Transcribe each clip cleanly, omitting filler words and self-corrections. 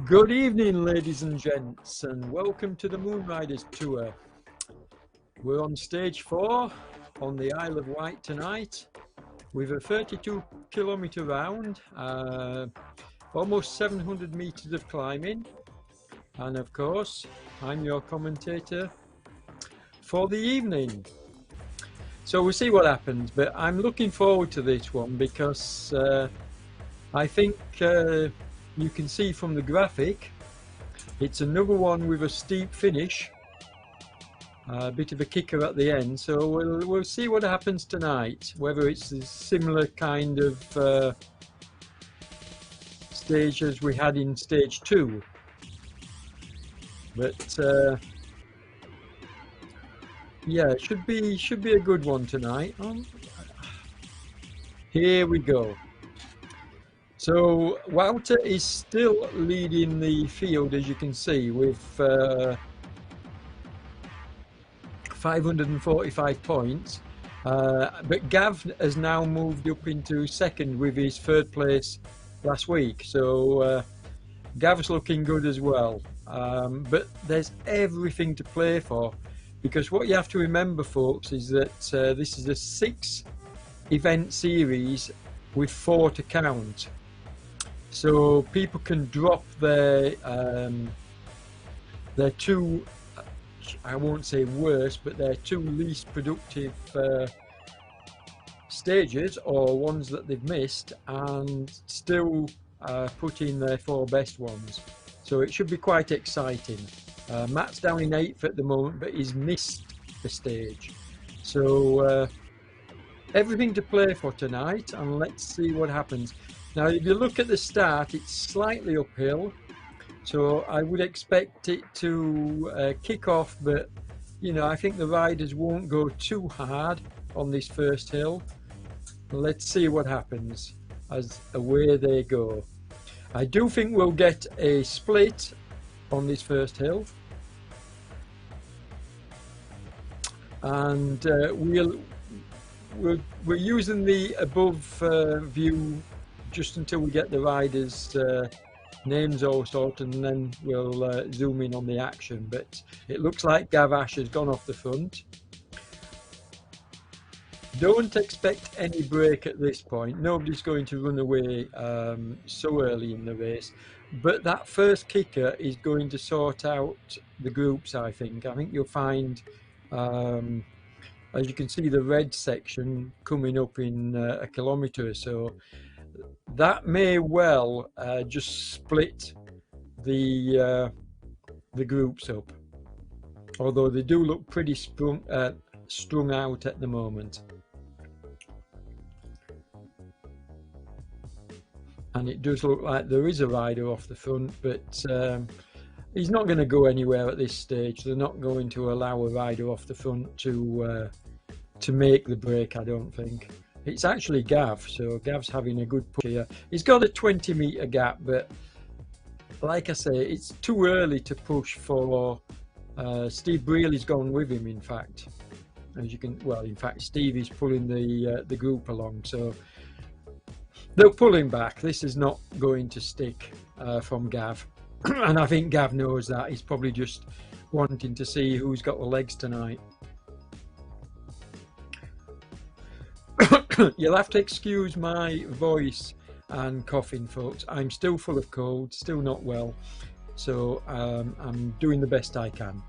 Good evening, ladies and gents, and welcome to the Moonriders tour. We're on stage 4 on the Isle of Wight tonight with a 32-kilometre round, almost 700 metres of climbing, and of course I'm your commentator for the evening. So we'll see what happens, but I'm looking forward to this one because I think you can see from the graphic it's another one with a steep finish, a bit of a kicker at the end, so we'll see what happens tonight, whether it's a similar kind of stage as we had in stage 2, but yeah, it should be a good one tonight. Here we go. So Wight is still leading the field, as you can see, with 545 points, but Gav has now moved up into second with his third place last week, so Gav's looking good as well, but there's everything to play for, because what you have to remember, folks, is that this is a 6-event series with 4 to count. So people can drop their two, I won't say worst, but their 2 least productive stages, or ones that they've missed, and still put in their 4 best ones. So it should be quite exciting. Matt's down in 8th at the moment, but he's missed the stage. So everything to play for tonight, and let's see what happens. Now, if you look at the start, it's slightly uphill, so I would expect it to kick off, but you know, I think the riders won't go too hard on this first hill. Let's see what happens as away they go. I do think we'll get a split on this first hill, and we're using the above view just until we get the riders' names all sorted, and then we'll zoom in on the action. But it looks like Gav Ash has gone off the front. Don't expect any break at this point. Nobody's going to run away so early in the race, but that first kicker is going to sort out the groups. I think you'll find, as you can see, the red section coming up in a kilometre or so. That may well just split the groups up, although they do look pretty strung out at the moment. And it does look like there is a rider off the front, but he's not going to go anywhere at this stage. They're not going to allow a rider off the front to make the break, I don't think. It's actually Gav, so Gav's having a good push here. He's got a 20-metre gap, but like I say, it's too early to push for Steve Brealey's gone with him, in fact. As you can, well, in fact, Steve is pulling the group along, so they'll pull him back. This is not going to stick from Gav, and I think Gav knows that. He's probably just wanting to see who's got the legs tonight. You'll have to excuse my voice and coughing, folks. I'm still full of cold, still not well, so I'm doing the best I can.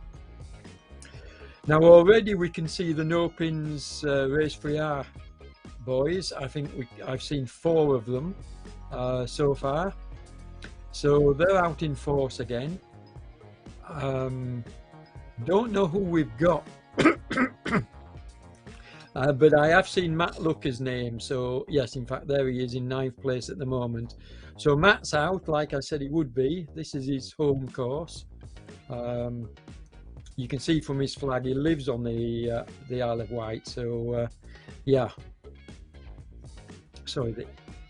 Now already we can see the no pins race for R boys. I think I've seen 4 of them so far, so they're out in force again. Don't know who we've got. But I have seen Matt Looker's name, so yes, in fact there he is in 9th place at the moment. So Matt's out, like I said he would be. This is his home course. You can see from his flag he lives on the Isle of Wight, so yeah. Sorry,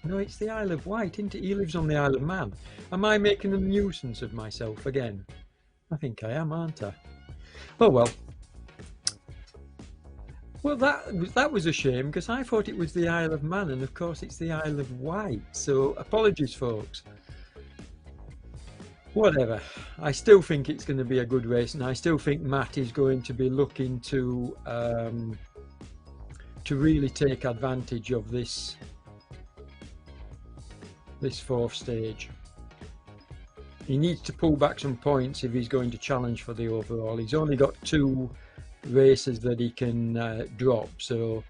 no, it's the Isle of Wight, isn't it? He lives on the Isle of Man. Am I making a nuisance of myself again? I think I am, aren't I? Oh well. Well, that was a shame, because I thought it was the Isle of Man, and of course it's the Isle of Wight. So apologies, folks. Whatever. I still think it's going to be a good race, and I still think Matt is going to be looking to really take advantage of this fourth stage. He needs to pull back some points if he's going to challenge for the overall. He's only got 2 races that he can drop, so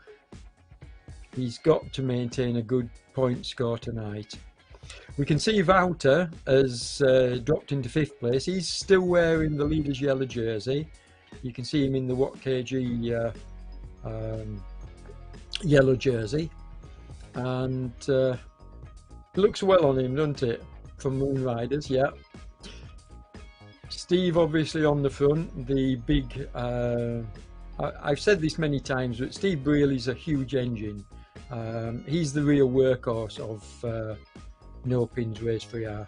he's got to maintain a good point score tonight. We can see Wouter has dropped into 5th place. He's still wearing the leader's yellow jersey. You can see him in the What KG yellow jersey, and it looks well on him, doesn't it, from Moon Riders? Yeah. Steve obviously on the front, the big I've said this many times, but Steve Brealey's a huge engine. He's the real workhorse of No Pins Race 3R.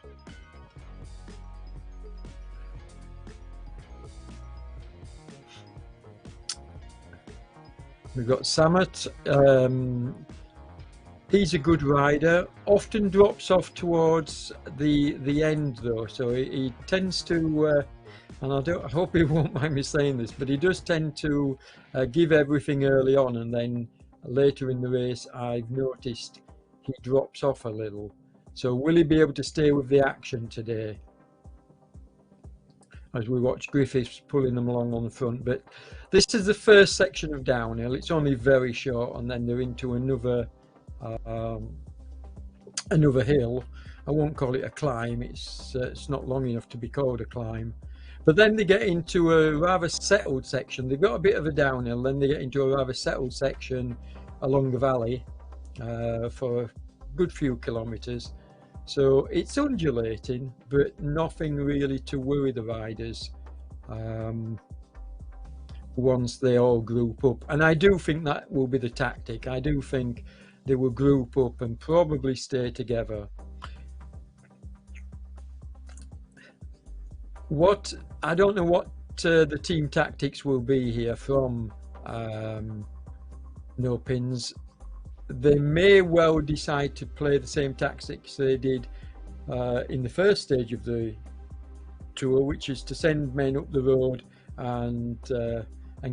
We've got Samet. He's a good rider, often drops off towards the end though, so he tends to and I hope he won't mind me saying this, but he does tend to give everything early on, and then later in the race I've noticed he drops off a little. So will he be able to stay with the action today, as we watch Griffiths pulling them along on the front? But this is the first section of downhill. It's only very short, and then they're into another hill. I won't call it a climb. It's not long enough to be called a climb. But then they get into a rather settled section. They've got a bit of a downhill, then they get into a rather settled section along the valley for a good few kilometres. So it's undulating, but nothing really to worry the riders once they all group up. And I do think that will be the tactic. I do think they will group up and probably stay together. I don't know what the team tactics will be here from No Pins. They may well decide to play the same tactics they did in the first stage of the tour, which is to send men up the road and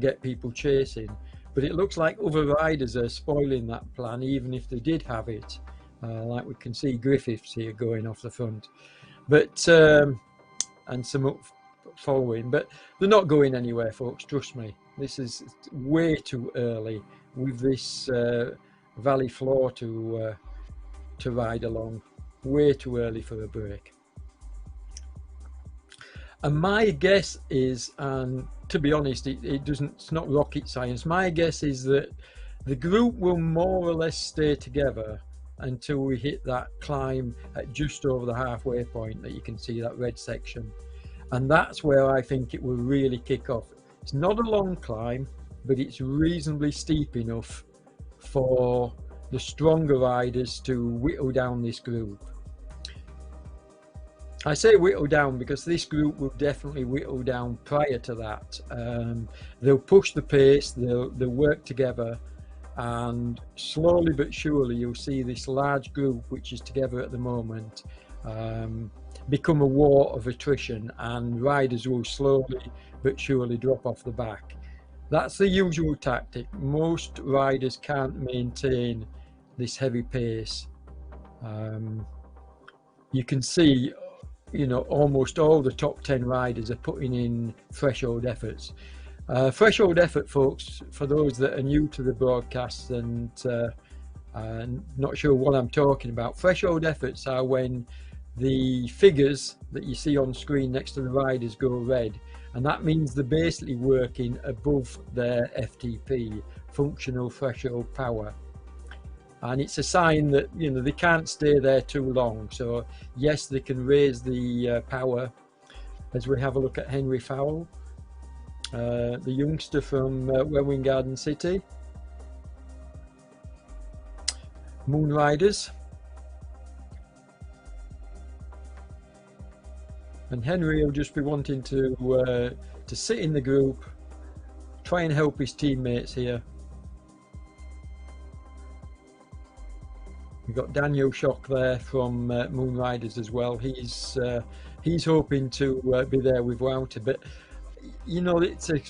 get people chasing. But it looks like other riders are spoiling that plan, even if they did have it. Like we can see Griffiths here going off the front, but and some up following, but they're not going anywhere, folks. Trust me. This is way too early with this valley floor to ride along. Way too early for a break. And my guess is, and to be honest, it's not rocket science. My guess is that the group will more or less stay together until we hit that climb at just over the halfway point that you can see, that red section. And that's where I think it will really kick off. It's not a long climb, but it's reasonably steep enough for the stronger riders to whittle down this group. I say whittle down because this group will definitely whittle down prior to that. They'll push the pace, they'll work together, and slowly but surely you'll see this large group, which is together at the moment, become a war of attrition, and riders will slowly but surely drop off the back. That's the usual tactic. Most riders can't maintain this heavy pace. You can see, you know, almost all the top 10 riders are putting in threshold efforts. Threshold effort, folks, for those that are new to the broadcast and not sure what I'm talking about, threshold efforts are when the figures that you see on screen next to the riders go red, and that means they're basically working above their FTP, functional threshold power. And it's a sign that, you know, they can't stay there too long. So yes, they can raise the power, as we have a look at Henry Fowle, the youngster from Welwyn Garden City. Moon Riders. And Henry will just be wanting to sit in the group, try and help his teammates here. We've got Daniel Shock there from Moon Riders as well. He's hoping to be there with Wouter, but you know, it's a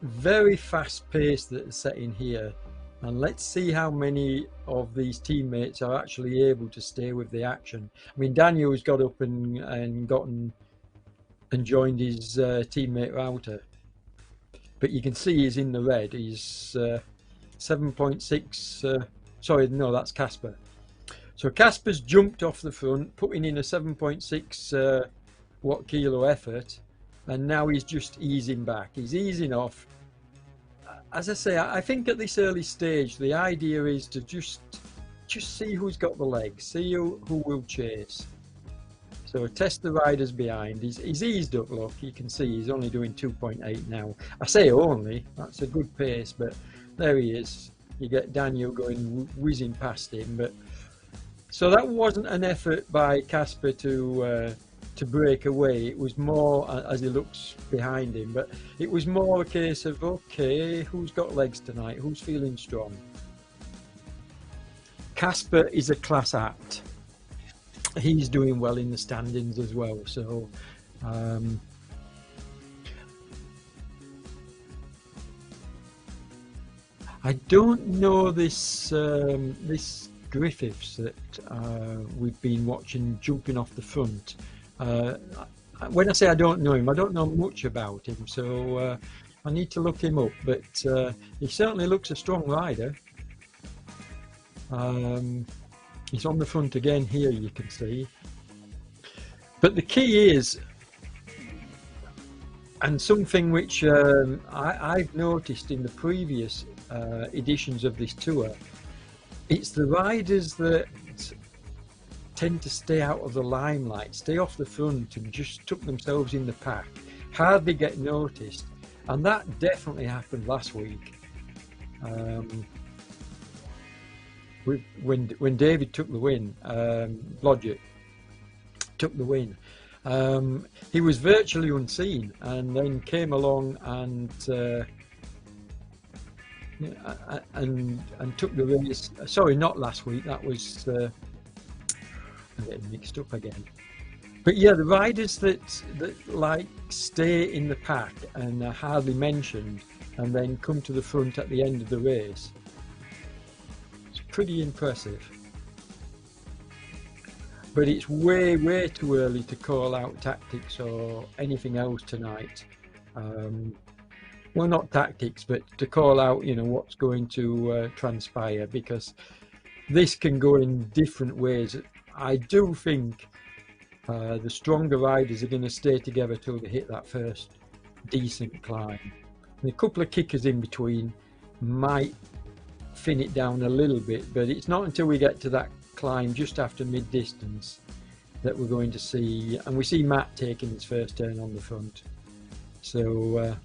very fast pace that's set in here, and let's see how many of these teammates are actually able to stay with the action. I mean, Daniel's got up and joined his teammate Wouter, but you can see he's in the red. He's 7.6. Sorry, no, that's Casper. So Casper's jumped off the front, putting in a 7.6 watt kilo effort, and now he's just easing back. He's easing off. As I say, I think at this early stage, the idea is to just see who's got the legs, see who will chase. So test the riders behind. He's eased up, look, you can see he's only doing 2.8 now. I say only, that's a good pace, but there he is. You get Daniel going whizzing past him, but so that wasn't an effort by Casper to break away. It was more, as he looks behind him, but it was more a case of, okay, who's got legs tonight? Who's feeling strong? Casper is a class act. He's doing well in the standings as well. So I don't know this this Griffiths that we've been watching jumping off the front. When I say I don't know him, I don't know much about him, so I need to look him up, but he certainly looks a strong rider. He's on the front again here, you can see. But the key is, and something which I've noticed in the previous editions of this tour, it's the riders that tend to stay out of the limelight, stay off the front and just tuck themselves in the pack, hardly get noticed, and that definitely happened last week. When David took the win, Blodgett took the win, he was virtually unseen, and then came along and took the race. Sorry, not last week. That was I'm getting mixed up again. But yeah, the riders that like stay in the pack and are hardly mentioned, and then come to the front at the end of the race. It's pretty impressive. But it's way too early to call out tactics or anything else tonight. Well, not tactics, but to call out, you know, what's going to transpire, because this can go in different ways. I do think the stronger riders are going to stay together till they hit that first decent climb. And a couple of kickers in between might thin it down a little bit, but it's not until we get to that climb just after mid-distance that we're going to see, and we see Matt taking his first turn on the front. So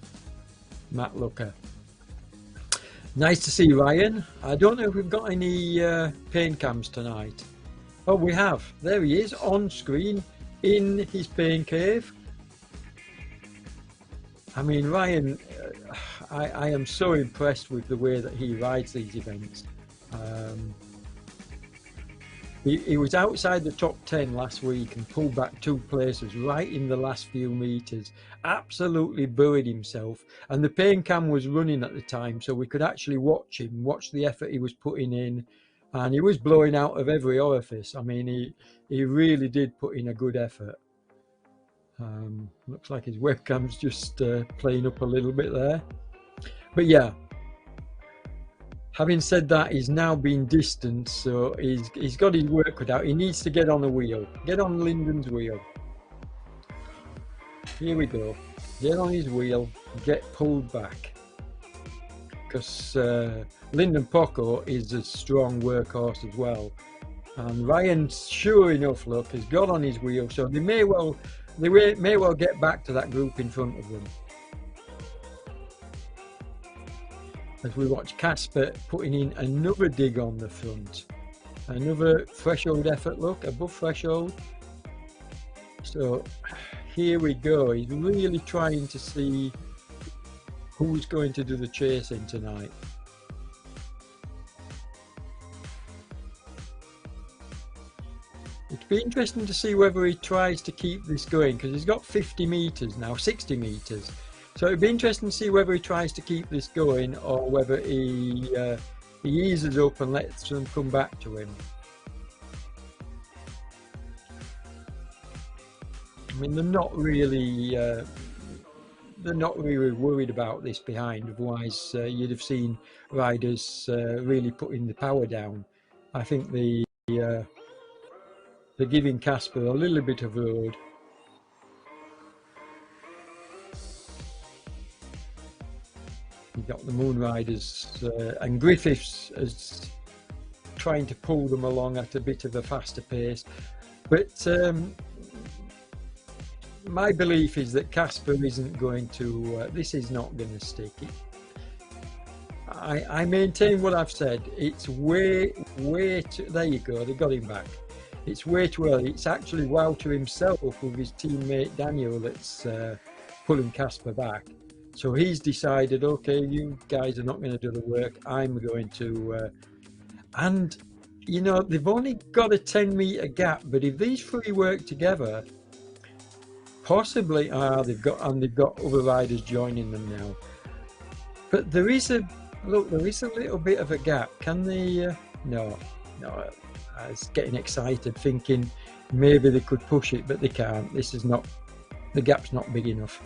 Matt Looker. Nice to see Ryan. I don't know if we've got any pain cams tonight. Oh, we have. There he is on screen in his pain cave. I mean, Ryan, I am so impressed with the way that he rides these events. He was outside the top 10 last week and pulled back 2 places right in the last few meters. Absolutely buried himself, and the pain cam was running at the time, so we could actually watch him, watch the effort he was putting in, and he was blowing out of every orifice. I mean, he really did put in a good effort. Looks like his webcam's just playing up a little bit there, but yeah. Having said that, he's now been distanced, so he's got his work cut out. He needs to get on the wheel, get on Lyndon's wheel. Here we go. Get on his wheel, get pulled back. Because Lyndon Poco is a strong workhorse as well. And Ryan, sure enough, look, has got on his wheel, so they may well get back to that group in front of them. As we watch Casper putting in another dig on the front. Another threshold effort, look, above threshold. So here we go. He's really trying to see who's going to do the chasing tonight. It'd be interesting to see whether he tries to keep this going, because he's got 50 meters now, 60 meters. So it'd be interesting to see whether he tries to keep this going or whether he eases up and lets them come back to him. I mean, they're not really worried about this behind. Otherwise, you'd have seen riders really putting the power down. I think they're giving Casper a little bit of road. You've got the Moon Riders and Griffiths as trying to pull them along at a bit of a faster pace. But my belief is that Casper isn't going to, this is not going to stick. I maintain what I've said. It's way too, there you go, they got him back. It's way too early. It's actually Wouter himself with his teammate Daniel that's pulling Casper back. So he's decided, okay, you guys are not going to do the work. I'm going to, and you know, they've only got a 10-meter gap, but if these three work together, possibly, they've got other riders joining them now. But there is a little bit of a gap. Can they? No. I was getting excited, thinking maybe they could push it, but they can't. This is not. The gap's not big enough.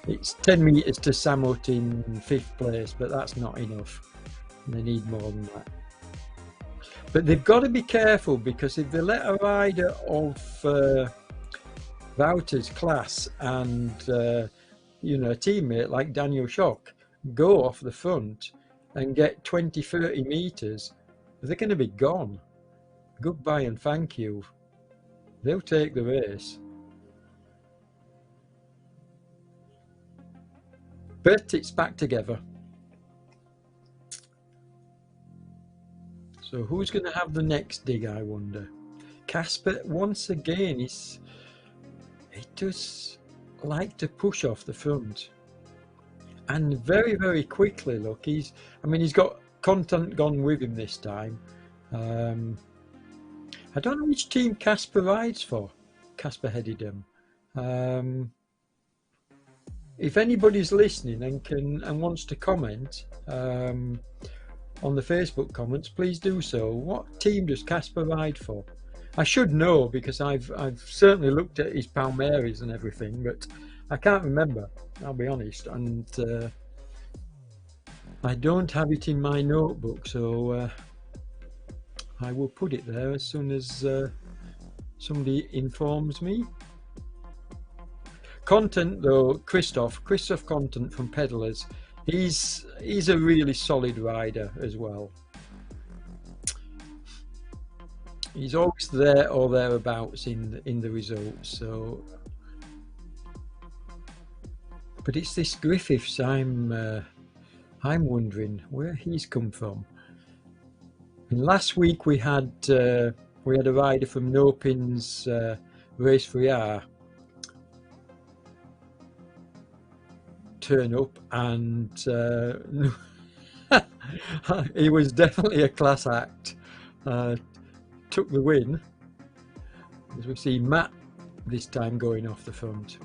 It's 10 meters to Samut in 5th place, but that's not enough. They need more than that. But they've got to be careful, because if they let a rider of Wouter's class and you know, a teammate like Daniel Schock go off the front and get 20-30 meters, they're going to be gone. Goodbye and thank you. They'll take the race. But it's back together. So who's going to have the next dig, I wonder? Casper, once again, he does like to push off the front. And very, very quickly, look, he's got content gone with him this time. I don't know which team Casper rides for. Casper Hedidum. If anybody's listening and wants to comment on the Facebook comments, please do so. What team does Casper ride for? I should know, because I've certainly looked at his Palmares and everything, but I can't remember, I'll be honest, and I don't have it in my notebook, so I will put it there as soon as somebody informs me. Content though, Christoph Content from Pedalers, he's a really solid rider as well. He's always there or thereabouts in the results. So, but it's this Griffiths I'm wondering where he's come from. And last week we had a rider from No Pins Race for R turn up, and he was definitely a class act. Took the win, as we see Matt this time going off the front.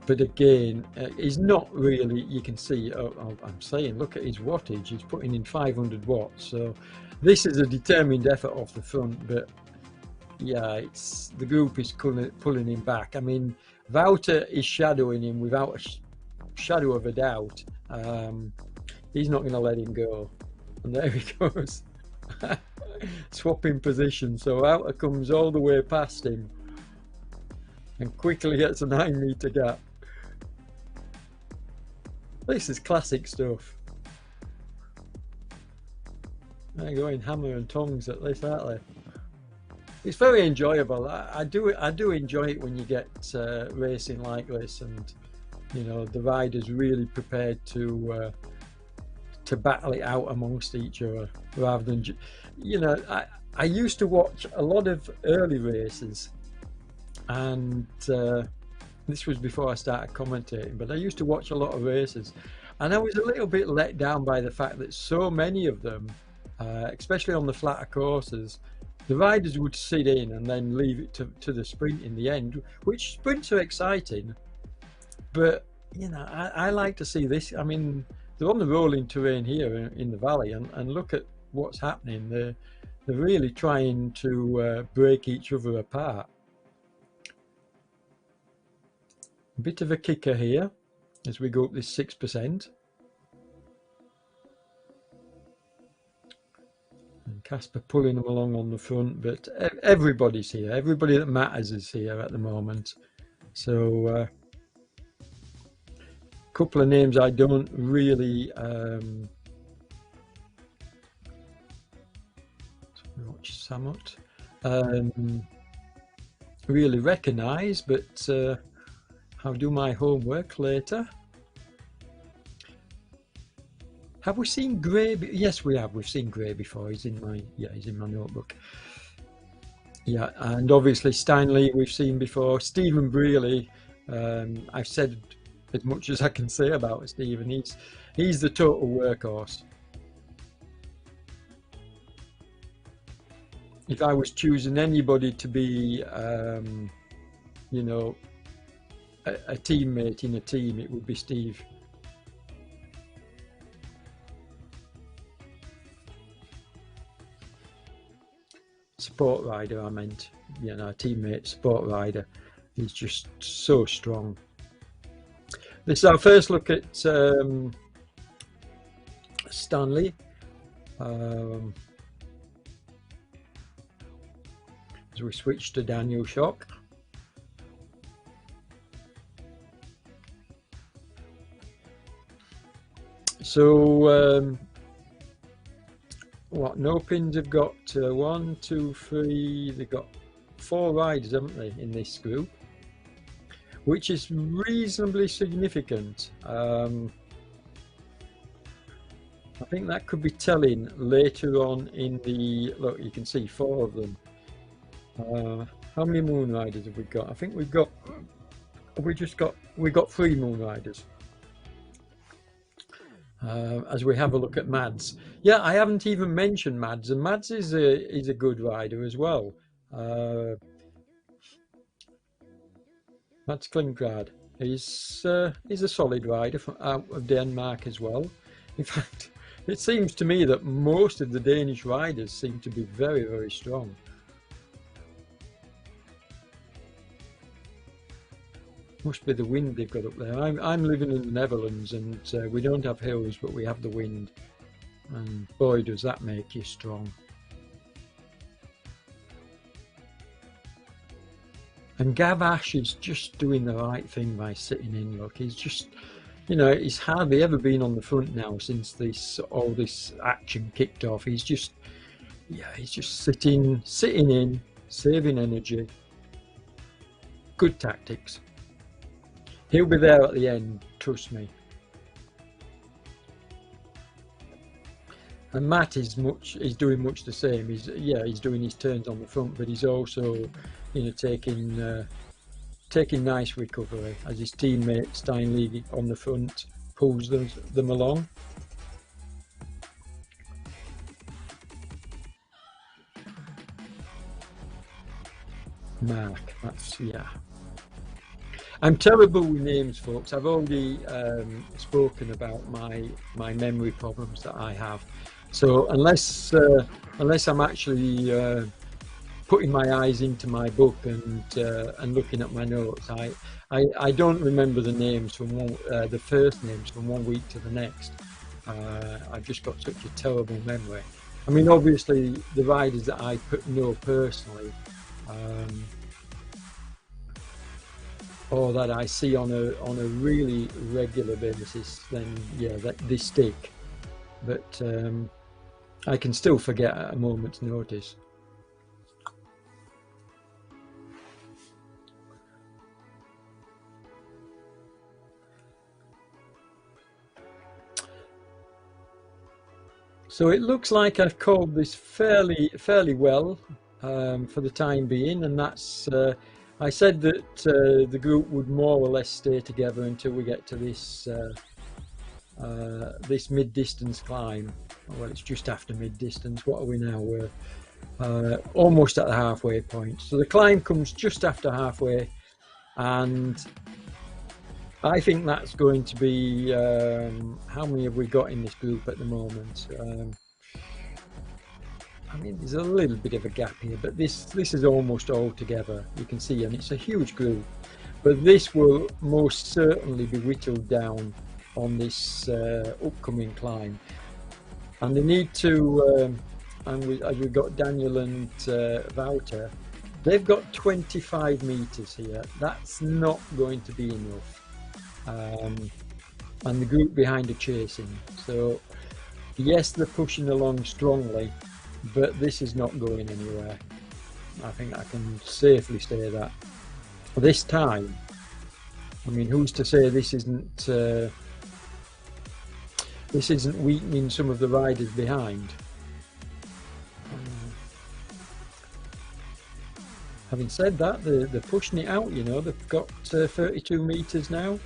But again, he's not really, you can see, I'm saying, look at his wattage, he's putting in 500 watts, so this is a determined effort off the front, but yeah, the group is pulling him back. I mean, Wouter is shadowing him without a shadow of a doubt. He's not going to let him go. And there he goes, swapping position. So Wouter comes all the way past him and quickly gets a 9-meter gap. This is classic stuff. They're going hammer and tongs at this, aren't they? It's very enjoyable. I do enjoy it when you get racing like this, and you know, the riders really prepared to battle it out amongst each other, rather than, you know, I used to watch a lot of early races, and this was before I started commentating, but I used to watch a lot of races, and I was a little bit let down by the fact that so many of them especially on the flatter courses. The riders would sit in and then leave it to the sprint in the end, which sprints are exciting. But, you know, I like to see this. I mean, they're on the rolling terrain here in the valley, and look at what's happening. They're really trying to break each other apart. A bit of a kicker here as we go up this 6%. And Casper pulling them along on the front, but everybody's here. Everybody that matters is here at the moment. So couple of names I don't really really recognise, but I'll do my homework later. Have we seen Gray? Yes, we have. We've seen Gray before. He's in my notebook. Yeah, and obviously Stanley we've seen before. Stephen Brearley. I've said as much as I can say about Stephen. He's the total workhorse. If I was choosing anybody to be, you know, a teammate in a team, it would be Steve. Sport rider, I meant, you know, teammate, sport rider. He's just so strong. This is our first look at Stanley. As we switch to Daniel Shock. So what, no pins have got 1, 2, 3, they've got 4 riders, haven't they, in this group, which is reasonably significant. I think that could be telling later on in the, look, you can see 4 of them. How many moon riders have we got? I think we got 3 moon riders. As we have a look at Mads. Yeah, I haven't even mentioned Mads, and Mads is a good rider as well. Mads Klinggrad is a solid rider out of Denmark as well. In fact, it seems to me that most of the Danish riders seem to be very, very strong. Must be the wind they've got up there. I'm living in the Netherlands, and we don't have hills, but we have the wind, and boy does that make you strong. And Gav Ash is just doing the right thing by sitting in. Look, he's just, you know, he's hardly ever been on the front now since all this action kicked off. He's just, yeah, he's just sitting in, saving energy. Good tactics. He'll be there at the end, trust me. And Matt is doing much the same. He's doing his turns on the front, but he's also, you know, taking nice recovery as his teammate Steinle on the front pulls them along. Mark, that's, yeah. I'm terrible with names, folks. I've already spoken about my memory problems that I have. So unless I'm actually putting my eyes into my book and looking at my notes, I don't remember the names from the first names from one week to the next. I've just got such a terrible memory. I mean, obviously the riders that I know personally, or that I see on a really regular basis, then yeah, they stick. But I can still forget at a moment's notice. So it looks like I've called this fairly well for the time being, and that's. I said that the group would more or less stay together until we get to this this mid-distance climb. well, it's just after mid-distance. What are we now? We're almost at the halfway point. So the climb comes just after halfway, and I think that's going to be, how many have we got in this group at the moment? I mean, there's a little bit of a gap here, but this is almost all together. You can see, and it's a huge group. But this will most certainly be whittled down on this upcoming climb. And they need to, as we've got Daniel and Wouter, they've got 25 meters here. That's not going to be enough. And the group behind are chasing. So yes, they're pushing along strongly, but this is not going anywhere. I think I can safely say that. This time, I mean, who's to say this isn't weakening some of the riders behind? Having said that, they're pushing it out, you know, they've got 32 meters now.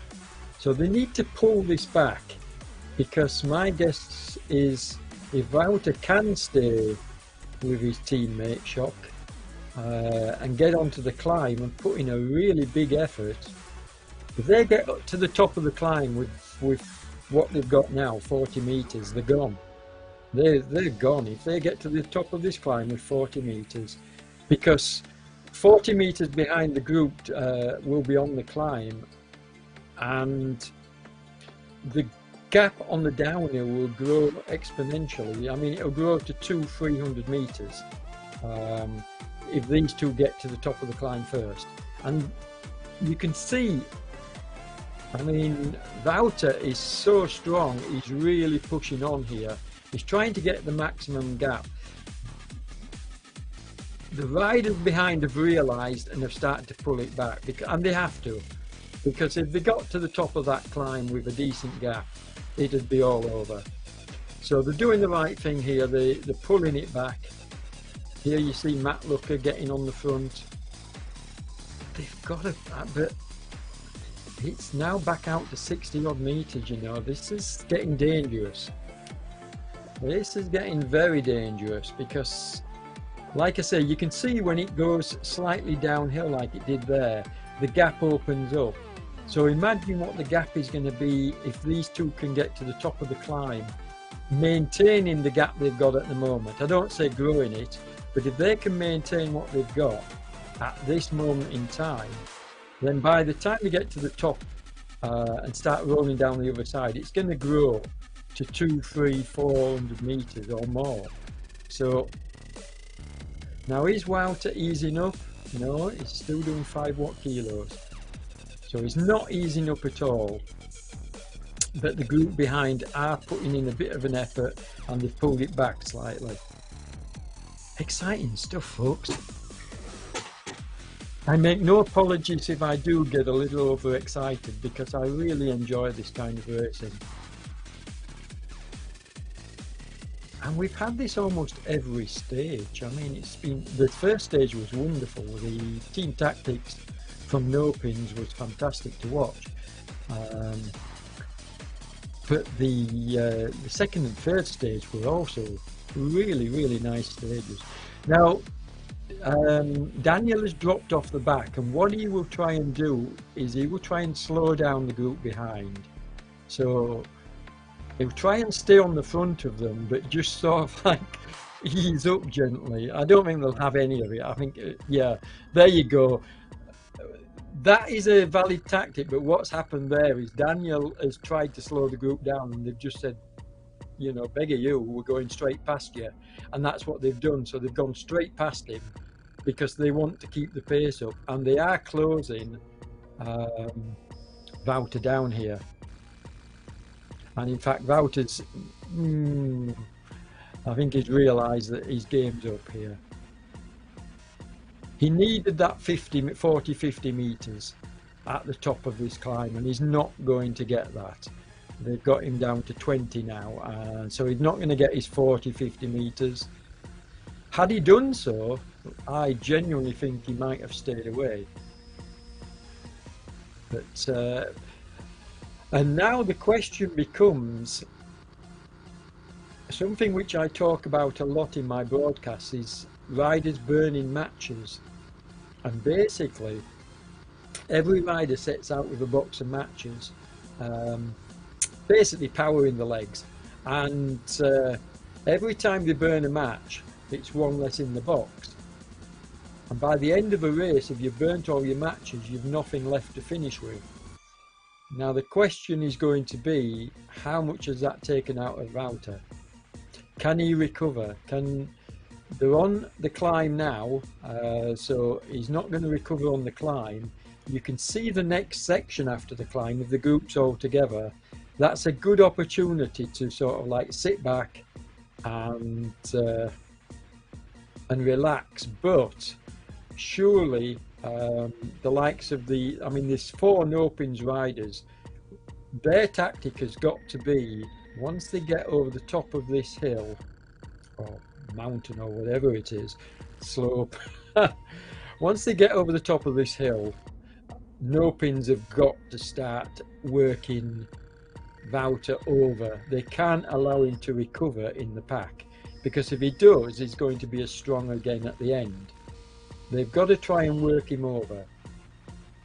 So they need to pull this back, because my guess is if Wouter can stay with his teammate Shock and get onto the climb and put in a really big effort, if they get up to the top of the climb with what they've got now, 40 meters, they're gone. They're gone if they get to the top of this climb with 40 meters, because 40 meters behind the group will be on the climb, and the gap on the downhill will grow exponentially. I mean, it'll grow to 200-300 meters if these two get to the top of the climb first. And you can see, I mean, Wouter is so strong, he's really pushing on here. He's trying to get the maximum gap. The riders behind have realised and have started to pull it back, and they have to, because if they got to the top of that climb with a decent gap, it'd be all over. So they're doing the right thing here. They're pulling it back. Here you see Matt Looker getting on the front. They've got to, but it's now back out to 60 odd meters, you know. This is getting dangerous. This is getting very dangerous, because like I say, you can see when it goes slightly downhill like it did there, the gap opens up. So imagine what the gap is going to be if these two can get to the top of the climb, maintaining the gap they've got at the moment. I don't say growing it, but if they can maintain what they've got at this moment in time, then by the time they get to the top and start rolling down the other side, it's going to grow to 200, 300, 400 meters or more. So now, is Wouter easy enough? No, he's still doing 5 watt kilos. So he's not easy enough at all. But the group behind are putting in a bit of an effort, and they've pulled it back slightly. Exciting stuff, folks. I make no apologies if I do get a little overexcited, because I really enjoy this kind of racing. And we've had this almost every stage. I mean, it's been, the first stage was wonderful. The team tactics from no pins was fantastic to watch. But the second and third stage were also really, really nice stages. Now, Daniel has dropped off the back, and what he will try and do is he will try and slow down the group behind. So he'll try and stay on the front of them, but just sort of like ease up gently. I don't think they'll have any of it. I think, yeah, there you go. That is a valid tactic, but what's happened there is Daniel has tried to slow the group down, and they've just said, you know, beggar you, we're going straight past you. And that's what they've done. So they've gone straight past him because they want to keep the pace up, and they are closing Wouter down here. And in fact, Wouter's, I think he's realised that his game's up here. He needed that 40, 50 metres at the top of this climb, and he's not going to get that. They've got him down to 20 now, so he's not going to get his 40, 50 metres. Had he done so, I genuinely think he might have stayed away. But and now the question becomes, Something which I talk about a lot in my broadcasts is riders burning matches. And basically, every rider sets out with a box of matches, um, basically powering the legs. And every time they burn a match, it's one less in the box. And by the end of a race, if you've burnt all your matches, you've nothing left to finish with. Now the question is going to be, how much has that taken out of Wouter? Can he recover? They're on the climb now, so he's not going to recover on the climb. You can see the next section after the climb of the groups all together. That's a good opportunity to sort of like sit back and relax. But surely the likes of there's 4 no-pins riders. Their tactic has got to be, once they get over the top of this hill, or mountain, or whatever it is, slope, once they get over the top of this hill, no-pins have got to start working Wouter over. They can't allow him to recover in the pack, because if he does, he's going to be as strong again at the end. They've got to try and work him over.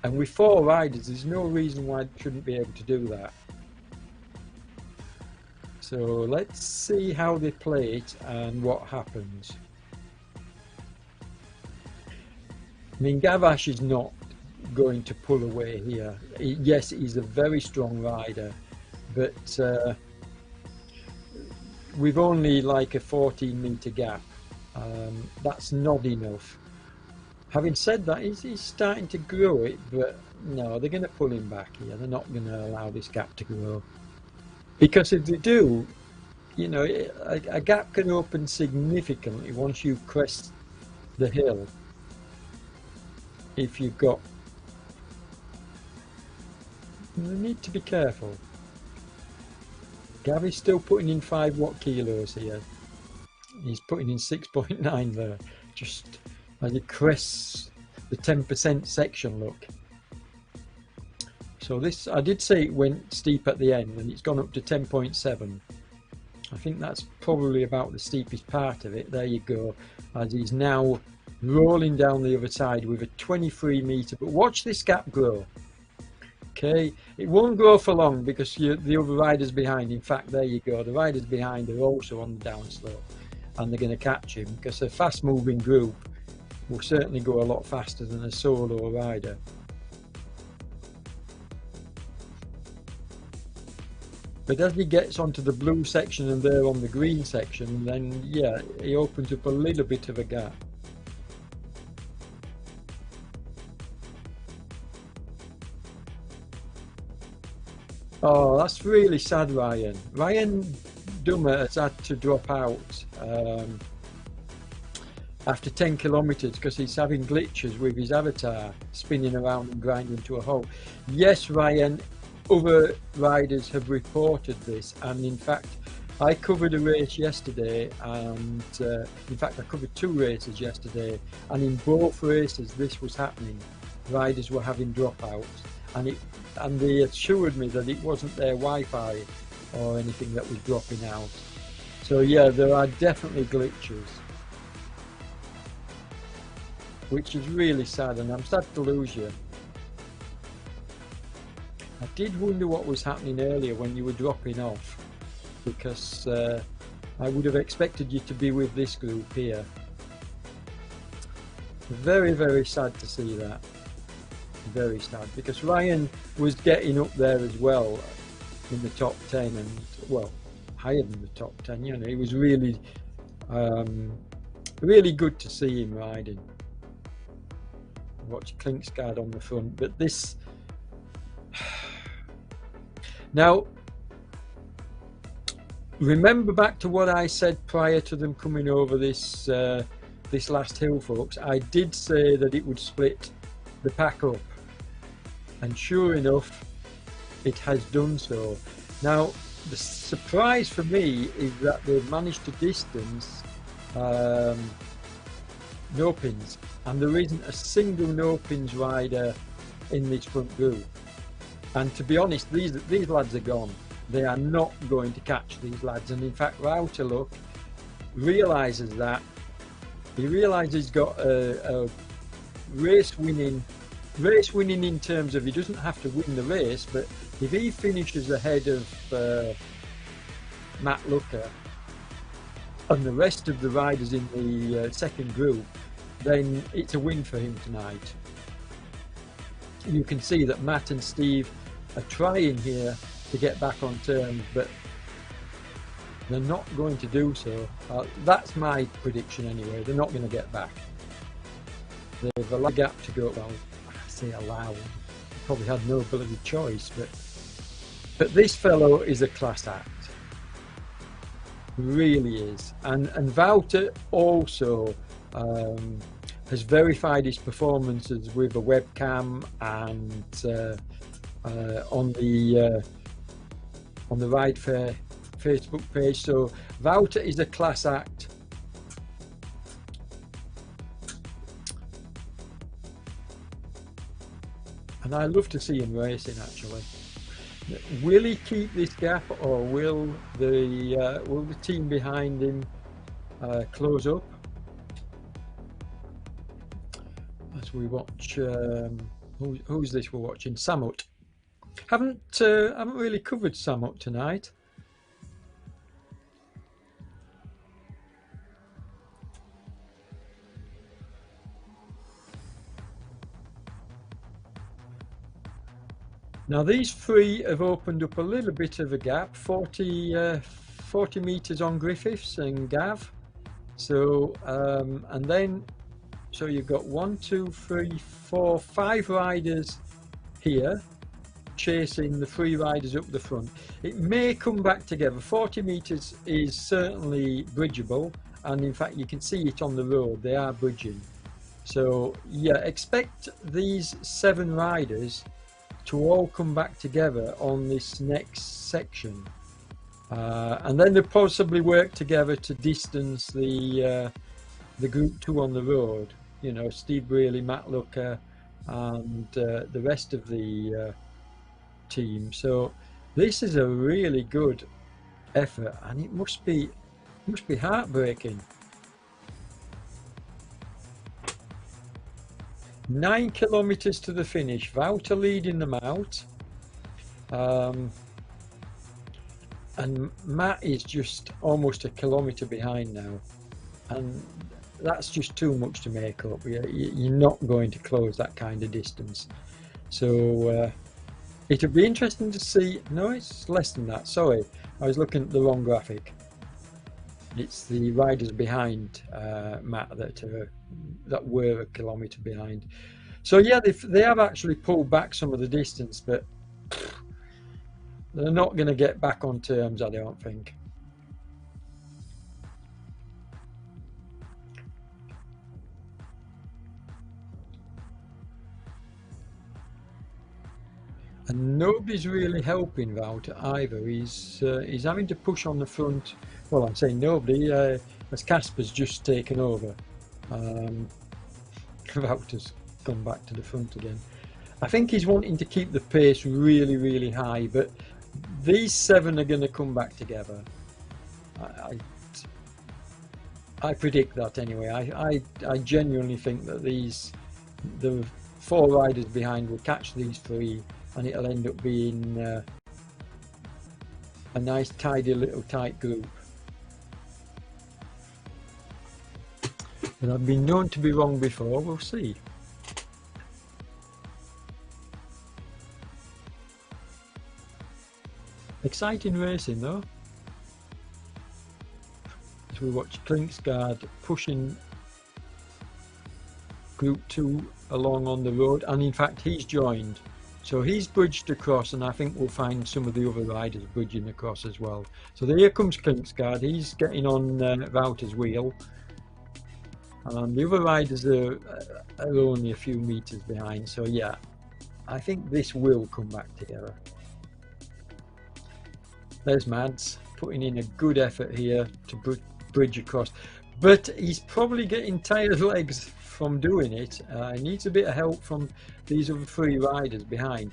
And with 4 riders, there's no reason why they shouldn't be able to do that. So let's see how they play it and what happens. I mean, Gavash is not going to pull away here. Yes, he's a very strong rider, but with only like a 14-meter gap, that's not enough. Having said that, he's starting to grow it, but no, they're going to pull him back here. They're not going to allow this gap to grow. Because if they do, you know, a gap can open significantly once you crest the hill. If you've got... You need to be careful. Gavy's still putting in 5 watt kilos here. He's putting in 6.9 there. Just as he crests the 10% section, look. So this, I did say it went steep at the end, and it's gone up to 10.7. I think that's probably about the steepest part of it. There you go, as he's now rolling down the other side with a 23-meter. But watch this gap grow. Okay, it won't grow for long because the other riders behind, in fact, there you go, the riders behind are also on the downslope, and they're going to catch him, because a fast-moving group will certainly go a lot faster than a solo rider. But as he gets onto the blue section and they're on the green section, then yeah, he opens up a little bit of a gap. Oh, that's really sad, Ryan. Ryan Dummer has had to drop out after 10 kilometers because he's having glitches with his avatar spinning around and grinding to a halt. Yes, Ryan, other riders have reported this, and in fact I covered a race yesterday, and in fact I covered 2 races yesterday, and in both races this was happening. Riders were having dropouts, and they assured me that it wasn't their Wi-Fi or anything that was dropping out. So yeah, there are definitely glitches, which is really sad, and I'm sad to lose you. I did wonder what was happening earlier when you were dropping off, because I would have expected you to be with this group here. Very, very sad to see that. Very sad, because Ryan was getting up there as well in the top 10, and well, higher than the top 10. You know, it was really really good to see him riding. Watch Klingsgaard on the front, but this now, remember back to what I said prior to them coming over this this last hill, folks. I did say that it would split the pack up, and sure enough it has done so. Now the surprise for me is that they've managed to distance no pins, and there isn't a single no pins rider in this front group. And to be honest, these lads are gone. they are not going to catch these lads. And in fact, Wouter, look, realizes that. He realizes he's got a race winning in terms of he doesn't have to win the race, but if he finishes ahead of Matt Looker and the rest of the riders in the second group, then it's a win for him tonight. You can see that Matt and Steve are trying here to get back on terms, but they're not going to do so. That's my prediction anyway. They're not going to get back. They've a gap to go. Well, I say allowed. Probably had no bloody choice, but this fellow is a class act. Really is. And Wouter also has verified his performances with a webcam and on the Ride Fair Facebook page. So Wouter is a class act. And I love to see him racing, actually. Will he keep this gap, or will the team behind him close up? As we watch, who's this we're watching? Samut. Haven't really covered Samut tonight. Now these three have opened up a little bit of a gap, 40 metres on Griffiths and Gav. So and then so you've got 1, 2, 3, 4, 5 riders here chasing the 3 riders up the front. It may come back together. 40 metres is certainly bridgeable, and in fact you can see it on the road. They are bridging. So yeah, expect these 7 riders to all come back together on this next section, and then they'll possibly work together to distance the group 2 on the road. You know, Steve Brearley, Matt Looker, and the rest of the team. So this is a really good effort, and it must be heartbreaking. 9 kilometers to the finish. Wouter leading them out, and Matt is just almost a kilometer behind now, and that's just too much to make up. You're not going to close that kind of distance. So it'll be interesting to see. No, it's less than that. Sorry, I was looking at the wrong graphic. It's the riders behind Matt that were a kilometre behind. So yeah, they have actually pulled back some of the distance, but they're not going to get back on terms, I don't think. And nobody's really helping Wouter either. He's having to push on the front. Well, I'm saying nobody, as Casper's just taken over. Wouter's gone back to the front again. I think he's wanting to keep the pace really, really high, but these 7 are going to come back together. I predict that anyway. I genuinely think that the 4 riders behind will catch these 3, and it'll end up being a nice, tidy, little tight group. And I've been known to be wrong before. We'll see. Exciting racing though. As we watch Klingsgaard pushing Group 2 along on the road, and in fact he's joined. So he's bridged across, and I think we'll find some of the other riders bridging across as well. So here comes Klingsgaard. He's getting on Wouter's wheel. The other riders are only a few meters behind, so yeah, I think this will come back together. There's Mads putting in a good effort here to bridge across, but he's probably getting tired legs from doing it. He needs a bit of help from these other 3 riders behind.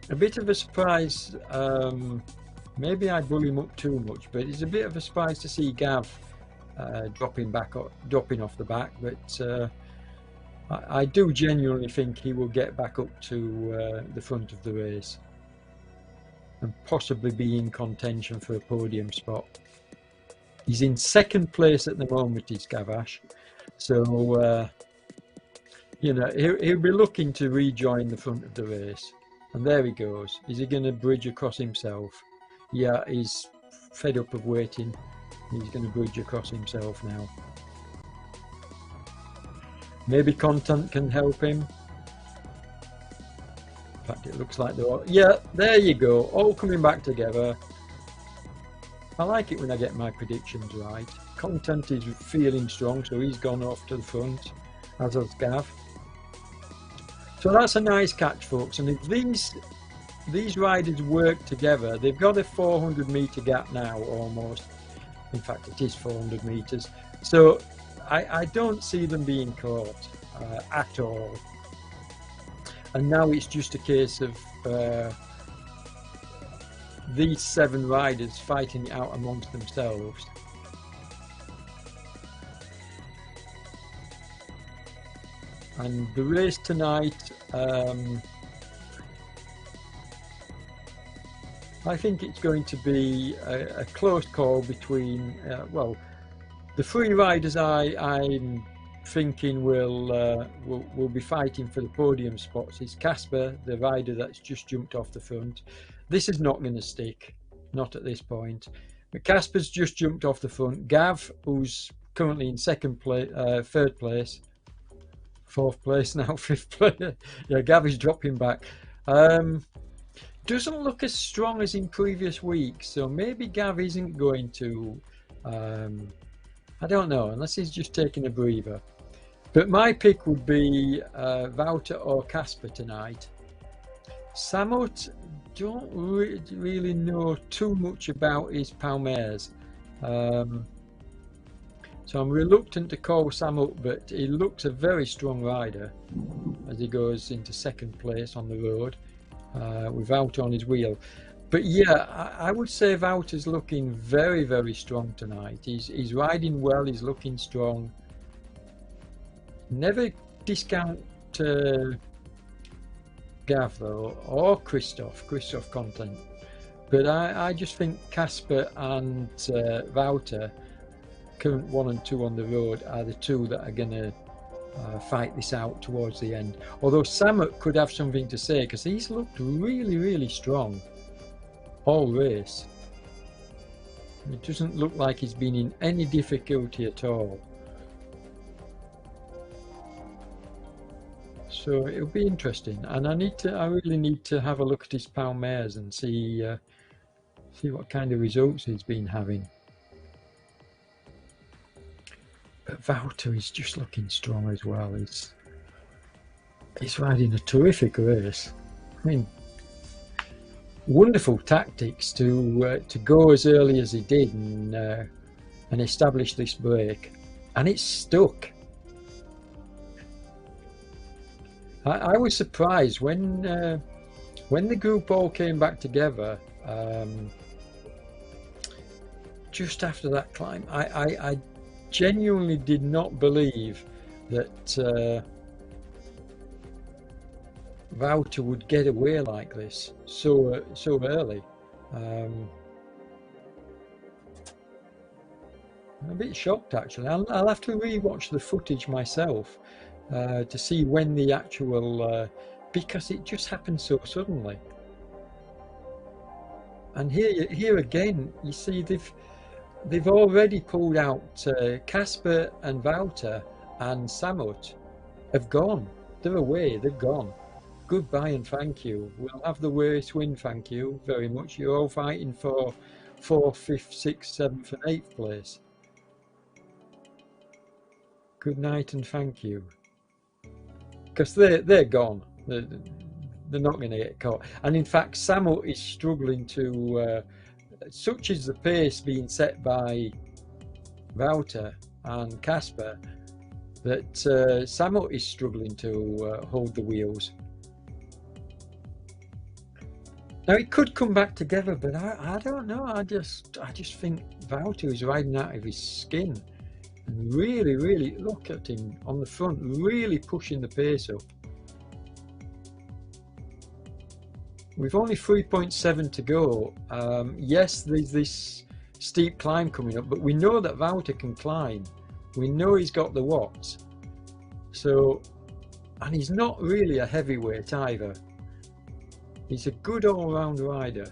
a bit of a surprise. Maybe I bully him up too much, but it's a bit of a surprise to see Gav dropping off the back. But I do genuinely think he will get back up to the front of the race and possibly be in contention for a podium spot. He's in second place at the moment, is Gavash. So, you know, he'll be looking to rejoin the front of the race. And there he goes. Is he going to bridge across himself? Yeah, he's fed up of waiting. He's going to bridge across himself now. Maybe content can help him. In fact, it looks like they're all... Yeah, there you go. All coming back together. I like it when I get my predictions right. Content is feeling strong, so he's gone off to the front, as has Gav. So that's a nice catch, folks. And if these riders work together, they've got a 400-metre gap now, almost. In fact, it is 400 metres. So I don't see them being caught at all. And now it's just a case of these 7 riders fighting it out amongst themselves. And the race tonight, I think it's going to be a close call between, well, the 3 riders I'm thinking will be fighting for the podium spots is Casper, the rider that's just jumped off the front. This is not going to stick, not at this point. But Casper's just jumped off the front. Gav, who's currently in third place, 4th place now, 5th place. Yeah, Gav is dropping back. Doesn't look as strong as in previous weeks, so maybe Gav isn't going to. I don't know, unless he's just taking a breather. But my pick would be Wouter or Casper tonight. Samut, don't really know too much about his Palmares. So I'm reluctant to call Samut, but he looks a very strong rider as he goes into 2nd place on the road with Wouter on his wheel. But yeah, I would say Wouter's looking very, very strong tonight. He's riding well, he's looking strong. Never discount Gav though, or Christoph content. But I just think Casper and Wouter, current 1 and 2 on the road, are the 2 that are going to fight this out towards the end. Although Samut could have something to say, because he's looked really, really strong all race. It doesn't look like he's been in any difficulty at all. So it'll be interesting, and I really need to have a look at his Palmares and see what kind of results he's been having. But Wouter is just looking strong as well. He's riding a terrific race. I mean, wonderful tactics to go as early as he did and establish this break, and it's stuck. I was surprised when the group all came back together just after that climb. I genuinely did not believe that Wouter would get away like this so early. I'm a bit shocked actually. I'll have to re-watch the footage myself to see when the actual because it just happened so suddenly. And here again, you see they've already pulled out. Casper and Wouter and Samut have gone. They're away. They've gone. Goodbye and thank you. We'll have the race win. Thank you very much. You're all fighting for 4th, 5th, 6th, 7th, and 8th place. Good night and thank you. Because they're gone. They're not going to get caught. And in fact, Samut is struggling to. Such is the pace being set by Wouter and Casper that Samut is struggling to hold the wheels. Now it could come back together, but I don't know. I just think Wouter is riding out of his skin, and really look at him on the front, really pushing the pace up. We've only 3.7 to go. Yes, there's this steep climb coming up, but we know that Wouter can climb. We know he's got the watts. So, and he's not really a heavyweight either. He's a good all-round rider.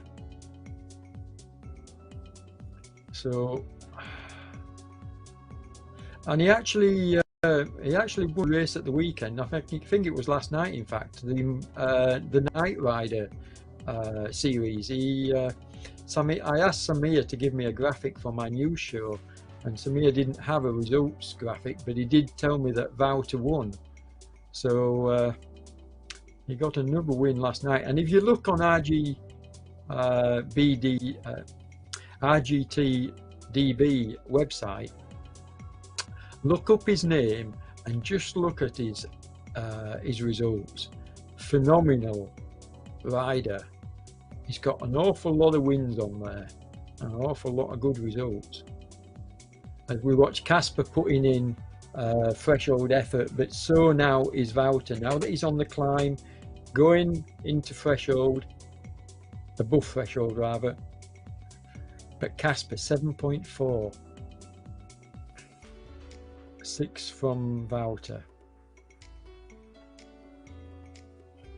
So, and he actually won a race at the weekend. I think it was last night, in fact, the Night Rider series. I asked Samir to give me a graphic for my news show, and Samir didn't have a results graphic, but he did tell me that Wouter won. So he got another win last night. And if you look on RGTDB website, look up his name and just look at his results. Phenomenal rider. He's got an awful lot of wins on there, an awful lot of good results. As we watch Casper putting in threshold effort, but so now is Wouter. Now that he's on the climb, going into threshold, above threshold rather. But Casper 7.4, 6 from Wouter.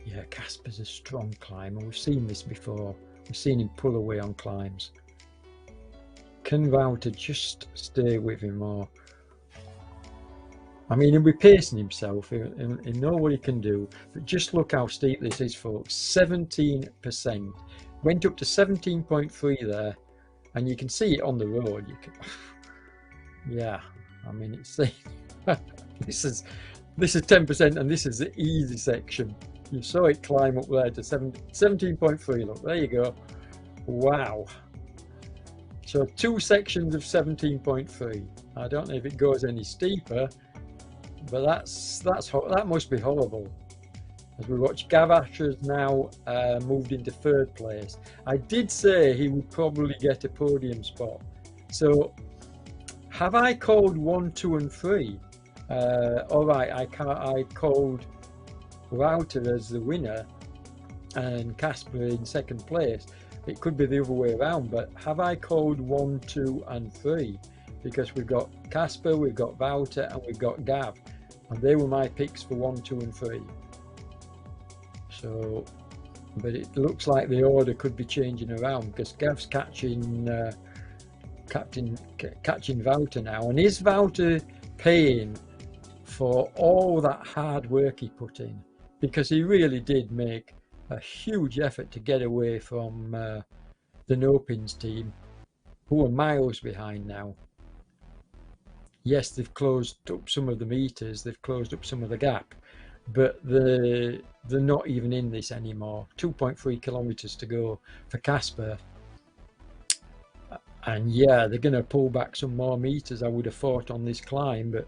Yeah, Casper's a strong climber. We've seen this before. We've seen him pull away on climbs. Can Wouter just stay with him, or I mean, he'll be pacing himself. He'll know what he can do. But just look how steep this is, folks. 17%. Went up to 17.3 there, and you can see it on the road. You can, yeah. I mean, it's this is 10%, and this is the easy section. You saw it climb up there to 17.3. Look, there you go. Wow. So 2 sections of 17.3. I don't know if it goes any steeper, but that must be horrible. As we watch, Gav Asher's now moved into 3rd place. I did say he would probably get a podium spot. So have I called 1, 2, and 3? All right, I called Wouter as the winner and Casper in 2nd place. It could be the other way around, but have I called 1, 2, and 3? Because we've got Casper, we've got Wouter, and we've got Gav, and they were my picks for 1, 2, and 3. So, but it looks like the order could be changing around because Gav's catching Wouter now, and is Wouter paying for all that hard work he put in? Because he really did make a huge effort to get away from the No-Pins team, who are miles behind now. Yes, they've closed up some of the meters, they've closed up some of the gap, but they're not even in this anymore. 2.3 kilometers to go for Casper. And yeah, they're going to pull back some more meters, I would have thought, on this climb. But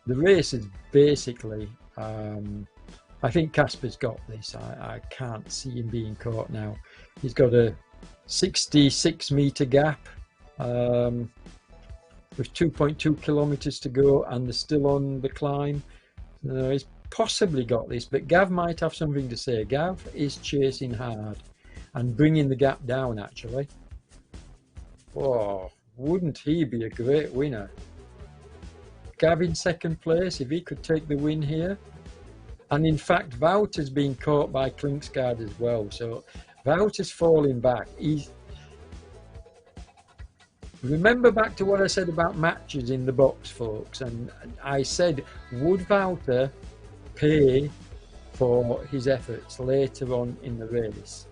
the race is basically, I think Casper's got this. I can't see him being caught now. He's got a 66 meter gap with 2.2 kilometers to go, and they're still on the climb. He's possibly got this, but Gav might have something to say. Gav is chasing hard and bringing the gap down, actually. Oh, wouldn't he be a great winner? Gav in 2nd place, if he could take the win here. And in fact, Wouter's been caught by Klingsgaard as well. So Wouter's falling back. Remember back to what I said about matches in the box, folks. And I said, would Wouter pay for his efforts later on in the race?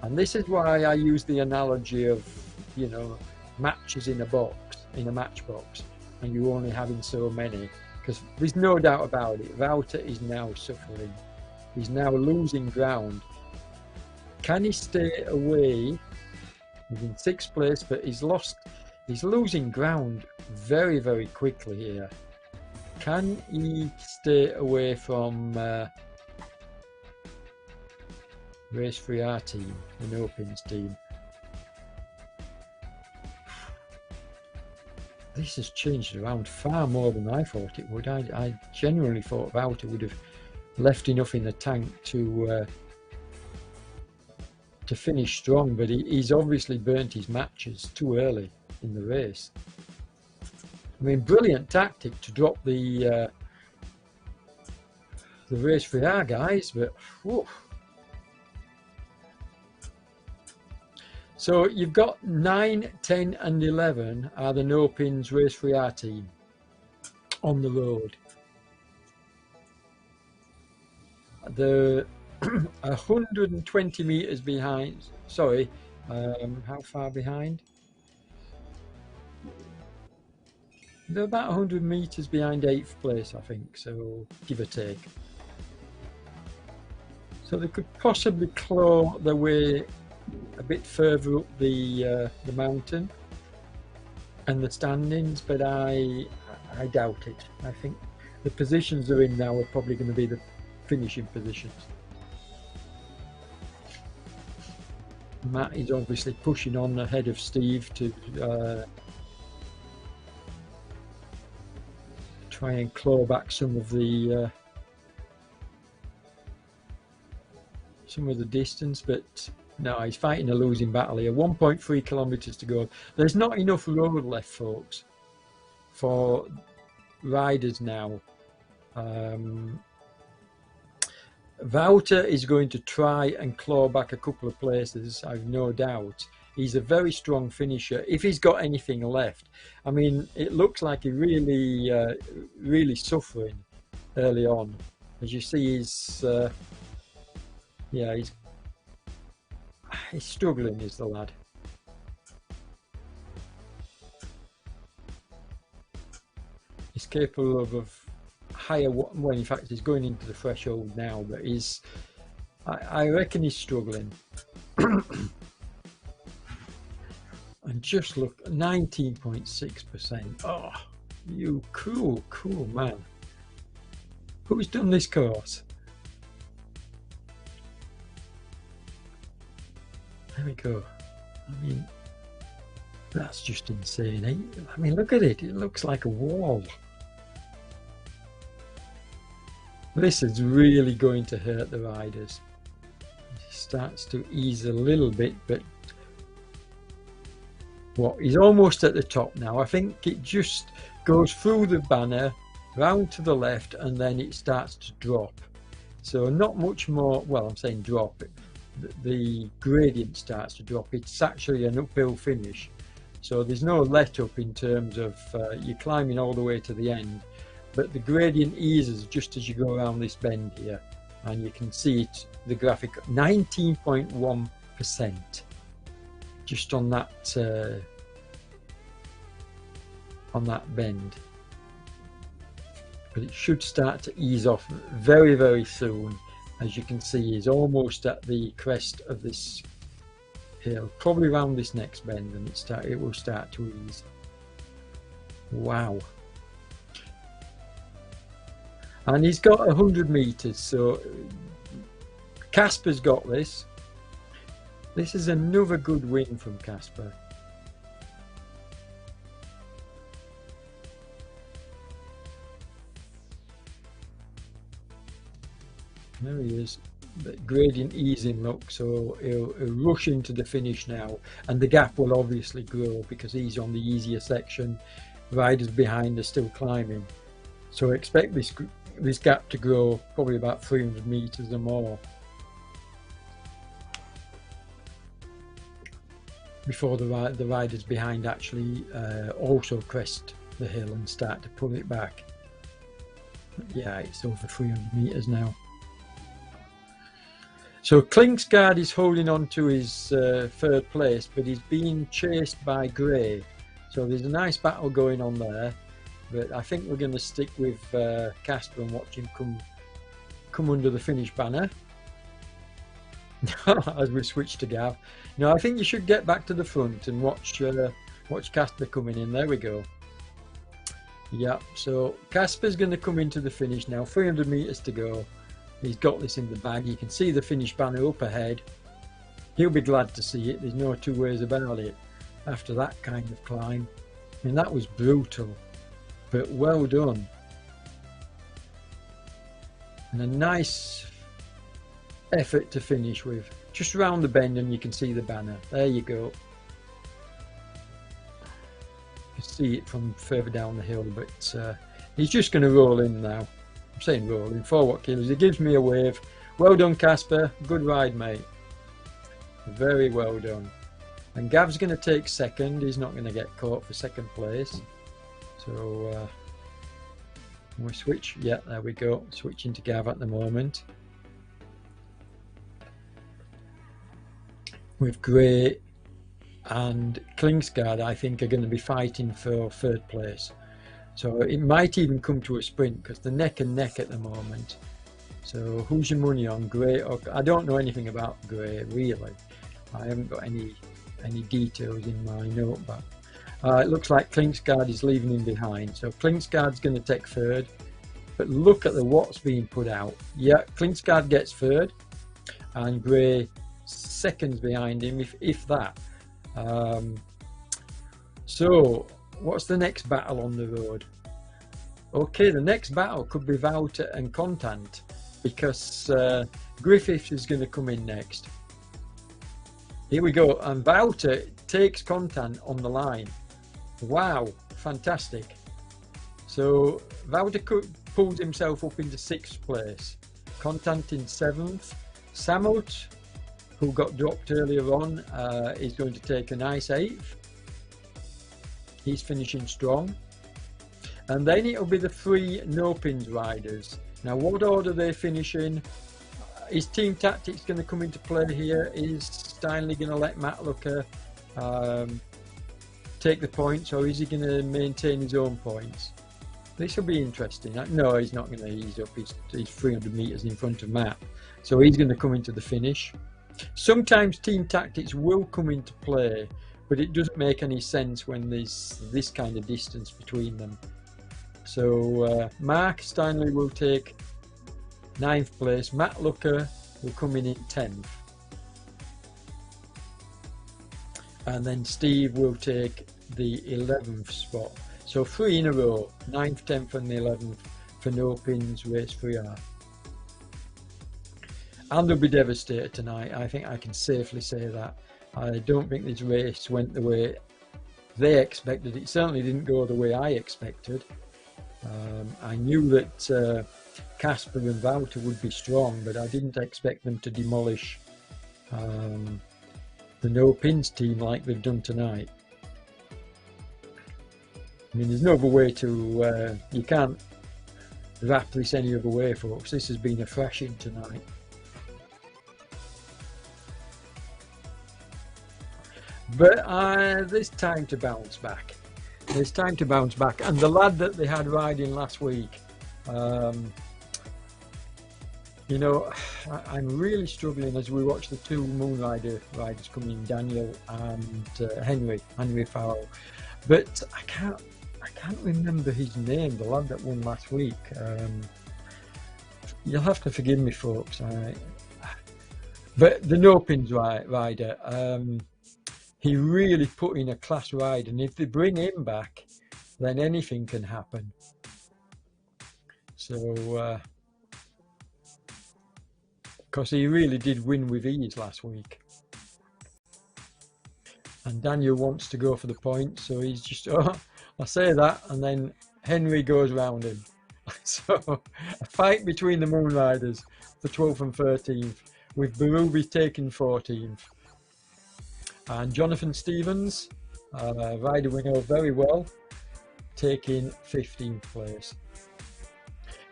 And this is why I use the analogy of, you know, matches in a box, in a matchbox, and you only having so many. Because there's no doubt about it, Wouter is now suffering. He's now losing ground. Can he stay away? He's in 6th place, but he's losing ground very, very quickly here. Can he stay away from the Race for our team, the no pins team. This has changed around far more than I thought it would. I genuinely thought Wouter would have left enough in the tank to finish strong, but he's obviously burnt his matches too early in the race. I mean, brilliant tactic to drop the race for our guys, but whew. So you've got 9, 10 and 11 are the no pins race for our team on the road. The 120 meters behind, sorry, how far behind? They're about 100 meters behind 8th place, I think, so give or take. So they could possibly claw their way a bit further up the mountain and the standings, but I doubt it. I think the positions they're in now are probably going to be the finishing positions. Matt is obviously pushing on ahead of Steve to try and claw back some of the distance, but no, he's fighting a losing battle here. 1.3 kilometers to go. There's not enough road left, folks, for riders now. Wouter is going to try and claw back a couple of places, I've no doubt. He's a very strong finisher if he's got anything left. I mean, it looks like he really suffering early on. As you see, he's struggling, is the lad. He's capable of higher, well, in fact he's going into the threshold now, but I reckon he's struggling. And just look, 19.6%. Oh, you cool man. Who's done this course? There we go. I mean, that's just insane. I mean, look at it. It looks like a wall. This is really going to hurt the riders. It starts to ease a little bit, but what? He's almost at the top now. I think it just goes through the banner, round to the left, and then it starts to drop. So not much more. Well, I'm saying drop. The gradient starts to drop. It's actually an uphill finish, so there's no let up in terms of you're climbing all the way to the end, but the gradient eases just as you go around this bend here, and you can see it, the graphic, 19.1% just on that bend, but it should start to ease off very soon. As you can see, he's almost at the crest of this hill, probably around this next bend, and it will start to ease. Wow. And he's got 100 meters, so Casper's got this. This is another good win from Casper. There he is. The gradient easing, look, so he'll rush into the finish now, and the gap will obviously grow because he's on the easier section. Riders behind are still climbing, so expect this gap to grow probably about 300 meters or more before the riders behind actually also crest the hill and start to pull it back. Yeah, it's over 300 meters now. So Klingsgaard is holding on to his third place, but he's being chased by Gray. So there's a nice battle going on there, but I think we're going to stick with Casper and watch him come under the finish banner as we switch to Gav. No, I think you should get back to the front and watch Casper coming in. There we go. Yeah, so Casper's going to come into the finish now. 300 meters to go. he's got this in the bag. You can see the finish banner up ahead. He'll be glad to see it. There's no two ways about it after that kind of climb. I mean, that was brutal, but well done. And a nice effort to finish with. Just round the bend and you can see the banner. There you go. You can see it from further down the hill, but he's just going to roll in now. I'm saying roll in, 4 watt kilos. He gives me a wave. Well done, Casper. Good ride, mate. Very well done. And Gav's going to take second. He's not going to get caught for second place. So we switch. Yeah, there we go. Switching to Gav at the moment. With Gray and Klingsgaard, I think, are going to be fighting for 3rd place. So it might even come to a sprint because they're neck and neck at the moment. So who's your money on, Gray? Or, I don't know anything about Gray, really. I haven't got any details in my notebook. It looks like Klingsgaard is leaving him behind. So Klingsgaard's going to take 3rd. But look at the watts being put out. Yeah, Klingsgaard gets 3rd. And Gray seconds behind him, if that. So what's the next battle on the road? Okay, the next battle could be Wouter and Contant, because Griffiths is going to come in next. Here we go, and Wouter takes Contant on the line. Wow, fantastic. So Wouter pulls himself up into 6th place. Contant in 7th. Samut, who got dropped earlier on, is going to take a nice 8th. He's finishing strong. And then it'll be the 3 no-pins riders. Now, what order they finish in? Is team tactics going to come into play here? Is Steinley going to let Matt Looker take the points, or is he going to maintain his own points? This will be interesting. No, he's not going to ease up. He's 300 metres in front of Matt. So he's going to come into the finish. Sometimes team tactics will come into play, but it doesn't make any sense when there's this kind of distance between them. So Mark Steinley will take 9th place. Matt Looker will come in 10th. And then Steve will take the 11th spot. So 3 in a row, 9th, 10th and the 11th for no pins race 3R. And they'll be devastated tonight. I think I can safely say that. I don't think this race went the way they expected. It certainly didn't go the way I expected. I knew that Casper and Wouter would be strong, but I didn't expect them to demolish the no pins team like they've done tonight. I mean, there's no other way to, you can't wrap this any other way, folks. This has been a thrashing tonight. But there's time to bounce back. There's time to bounce back. And the lad that they had riding last week, you know, I'm really struggling as we watch the 2 Moonrider riders come in, Daniel and Henry Farrell. But I can't remember his name, the lad that won last week. You'll have to forgive me, folks. But the no pins rider, he really put in a class ride, and if they bring him back, then anything can happen. So, because he really did win with ease last week. And Daniel wants to go for the points, so he's just, I say that, and then Henry goes round him. So, a fight between the Moonriders for 12th and 13th, with Berube taking 14th. And Jonathan Stevens, rider we know very well, taking 15th place.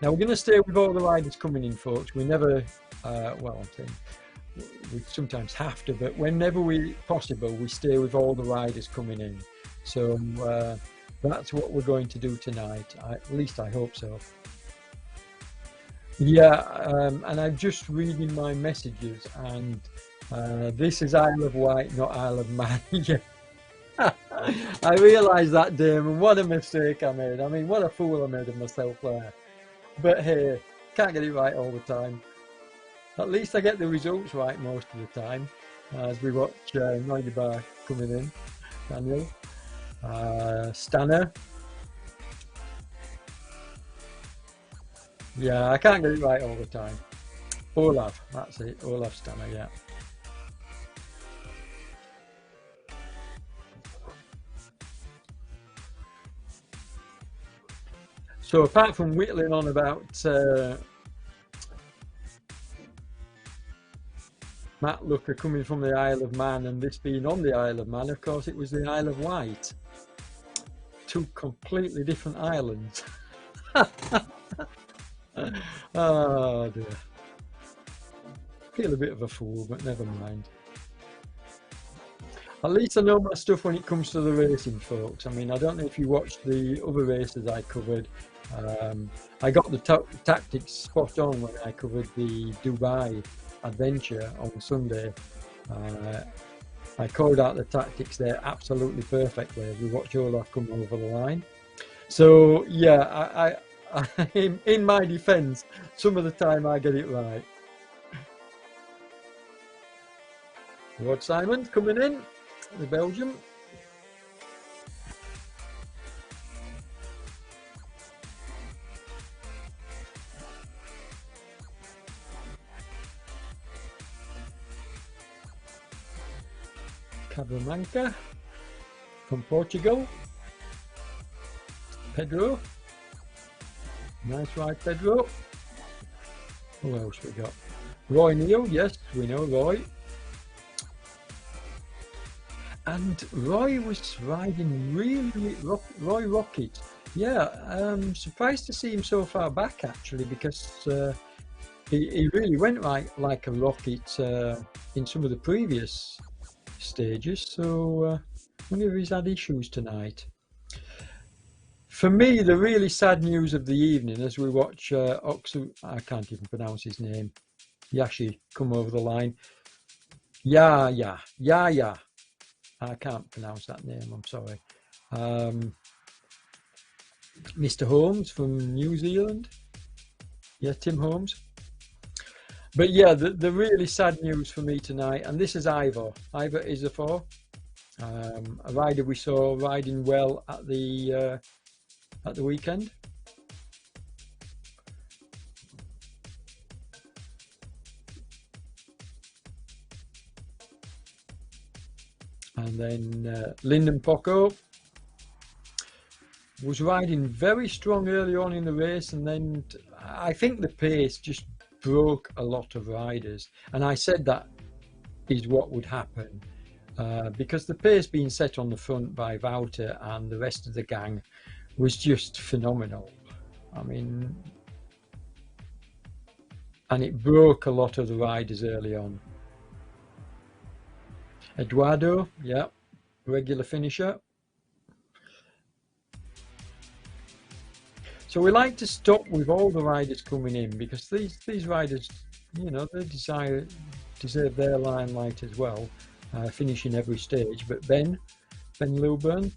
Now we're going to stay with all the riders coming in, folks. We never, well, I'm saying we sometimes have to, but whenever possible, we stay with all the riders coming in. So that's what we're going to do tonight. At least I hope so. Yeah, and I'm just reading my messages, and this is Isle of Wight, not Isle of Man. I realised that, Damon. What a mistake I made. I mean, what a fool I made of myself there. But hey, can't get it right all the time. At least I get the results right most of the time. As we watch Neugebauer coming in, Daniel, Stanner. Yeah, I can't get it right all the time. Olaf, that's it. Olaf Stanner, yeah. So apart from whittling on about Matt Looker coming from the Isle of Man and this being on the Isle of Man, of course it was the Isle of Wight. Two completely different islands. Oh dear. Feel a bit of a fool, but never mind. At least I know my stuff when it comes to the racing, folks. I mean, I don't know if you watched the other races I covered. I got the tactics spot on when I covered the Dubai adventure on Sunday. I called out the tactics there absolutely perfectly as we watch Olaf come over the line. So yeah, in my defence, some of the time I get it right. Rod Simon coming in, the Belgium. Cabramanca from Portugal. Pedro. Nice ride, Pedro. Who else we got? Roy Neal, yes, we know Roy. And Roy was riding really, Roy Rocket. Yeah, I'm surprised to see him so far back actually, because he really went like a rocket in some of the previous stages. So I wonder if he's had issues tonight. For me, the really sad news of the evening as we watch I can't even pronounce his name, Yashi, come over the line. Yeah. I can't pronounce that name, I'm sorry. Mr. Holmes from New Zealand. Yeah, Tim Holmes. But yeah, the really sad news for me tonight, and this is Ivor. Ivor Isafor, a rider we saw riding well at the weekend. And then Lyndon Poco was riding very strong early on in the race, and then I think the pace just broke a lot of riders. And I said that is what would happen because the pace being set on the front by Wouter and the rest of the gang was just phenomenal. I mean, and it broke a lot of the riders early on. Eduardo, yeah, regular finisher. So we like to stop with all the riders coming in because these riders, you know, they deserve their limelight as well, finishing every stage. But Ben Lilburn.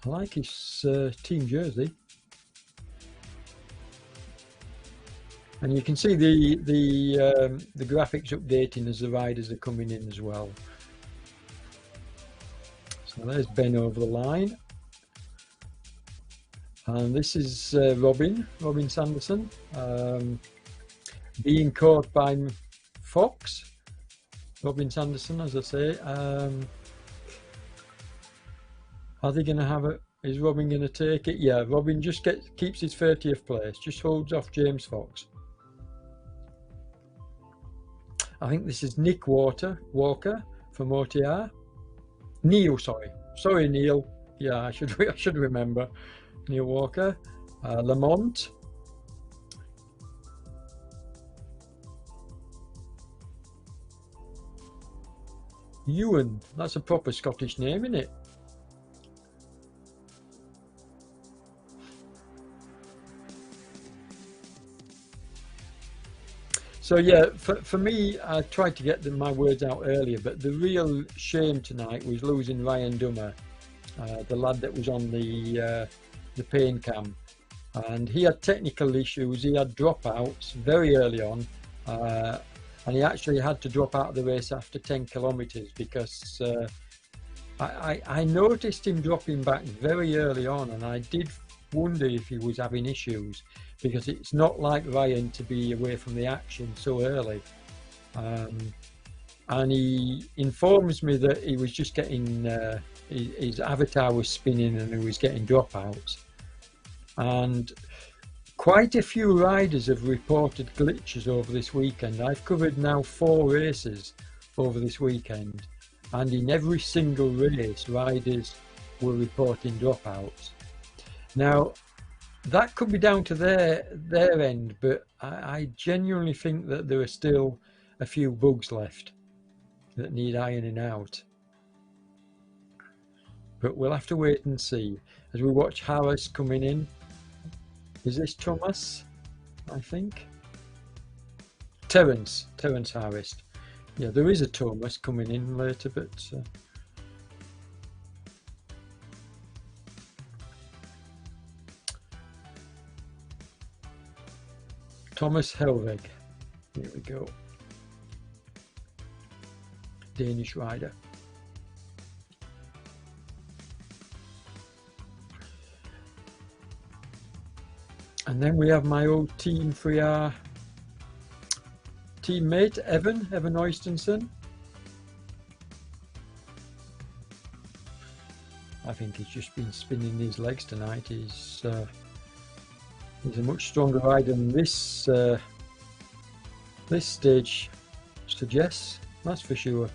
I like his team jersey. And you can see the graphics updating as the riders are coming in as well. So there's Ben over the line. And this is Robin Sanderson, being caught by Fox. Robin Sanderson, as I say. Are they going to have it? Is Robin going to take it? Yeah, Robin just keeps his 30th place, just holds off James Fox. I think this is Nick Walker from OTR. Neil, sorry Neil. Yeah, I should remember. Neil Walker, Lamont. Ewan, that's a proper Scottish name, isn't it? So yeah, for me, I tried to get my words out earlier, but the real shame tonight was losing Ryan Dummer, the lad that was on the pain cam, and he had technical issues. He had dropouts very early on, and he actually had to drop out of the race after 10 kilometers because I noticed him dropping back very early on, and I did wonder if he was having issues, because it's not like Ryan to be away from the action so early. And he informs me that he was just getting, his avatar was spinning and he was getting dropouts. And quite a few riders have reported glitches over this weekend. I've covered now 4 races over this weekend, and in every single race, riders were reporting dropouts. Now, that could be down to their end, but I genuinely think that there are still a few bugs left that need ironing out. But we'll have to wait and see as we watch Harris coming in. Is this Thomas? I think. Terence Harris. Yeah, there is a Thomas coming in later, but Thomas Helveg. Here we go. Danish rider. And then we have my old Team 3R teammate, Evan Oystensen. I think he's just been spinning his legs tonight. He's a much stronger rider than this stage suggests, that's for sure.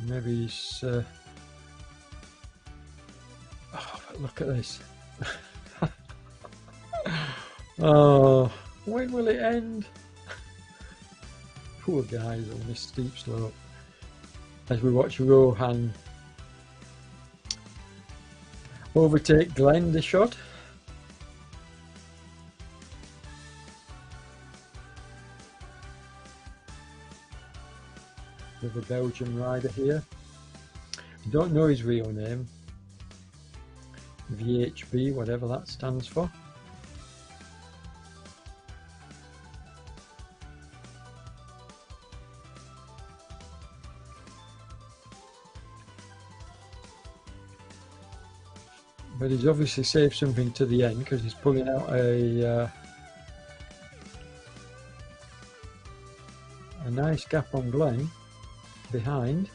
Maybe he's oh, look at this. Oh, when will it end? Poor guys on this steep slope. As we watch Rohan overtake Glenn the shot. With a Belgian rider here. I don't know his real name. VHB, whatever that stands for. But he's obviously saved something to the end, because he's pulling out a nice gap on Glenn behind.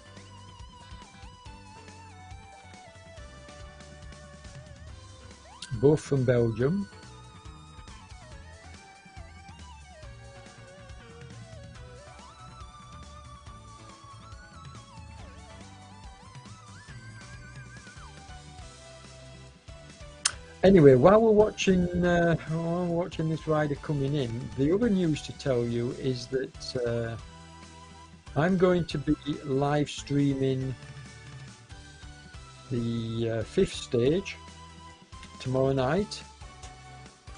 Both from Belgium. Anyway, while we're watching this rider coming in, the other news to tell you is that I'm going to be live streaming the 5th stage tomorrow night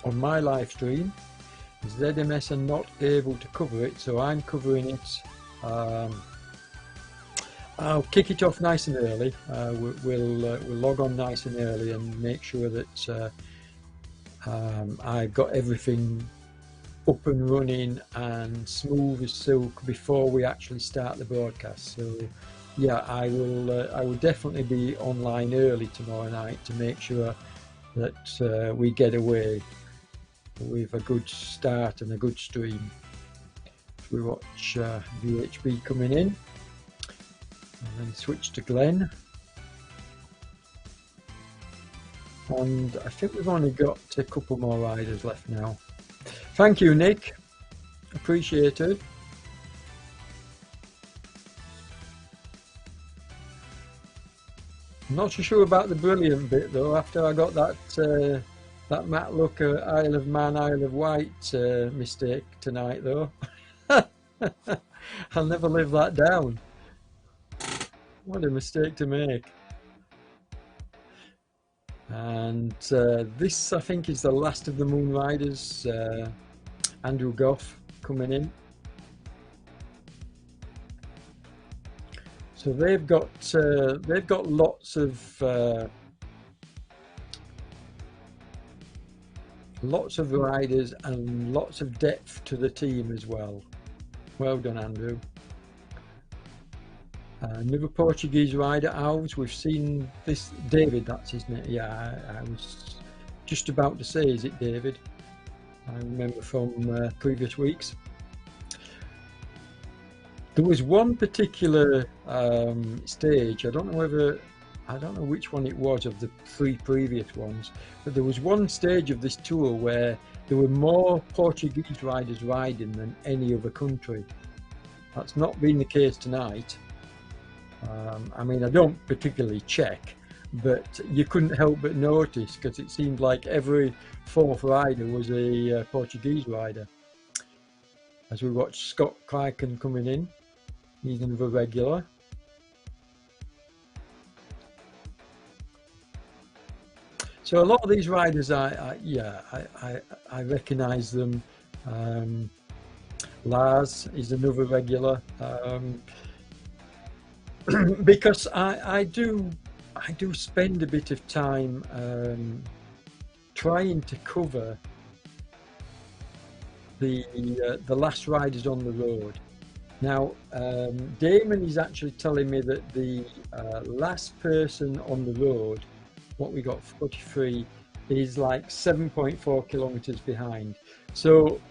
on my live stream. ZMS are not able to cover it, so I'm covering it. I'll kick it off nice and early. We'll log on nice and early and make sure that I've got everything up and running and smooth as silk before we actually start the broadcast. So yeah, I will definitely be online early tomorrow night to make sure that we get away with a good start and a good stream. We watch VHB coming in. And then switch to Glenn. And I think we've only got a couple more riders left now. Thank you, Nick. Appreciated. I'm not so sure about the brilliant bit though, after I got that Matt Looker Isle of Man, Isle of Wight mistake tonight though. I'll never live that down. What a mistake to make. And this, I think, is the last of the Moon Riders. Andrew Goff coming in. So they've got lots of riders and lots of depth to the team as well. Well done, Andrew. Another Portuguese rider, Alves. We've seen this, David, that's his name. Yeah, I was just about to say, is it David? I remember from previous weeks. There was one particular stage, I don't know which one it was of the 3 previous ones, but there was one stage of this tour where there were more Portuguese riders riding than any other country. That's not been the case tonight. I mean, I don't particularly check, but you couldn't help but notice, because it seemed like every 4th rider was a Portuguese rider. As we watch Scott Criken coming in, he's another regular. So a lot of these riders, I recognise them. Lars is another regular. Because I do spend a bit of time trying to cover the last riders on the road. Now, Damon is actually telling me that the last person on the road, what we got, 43, is like 7.4 kilometers behind. So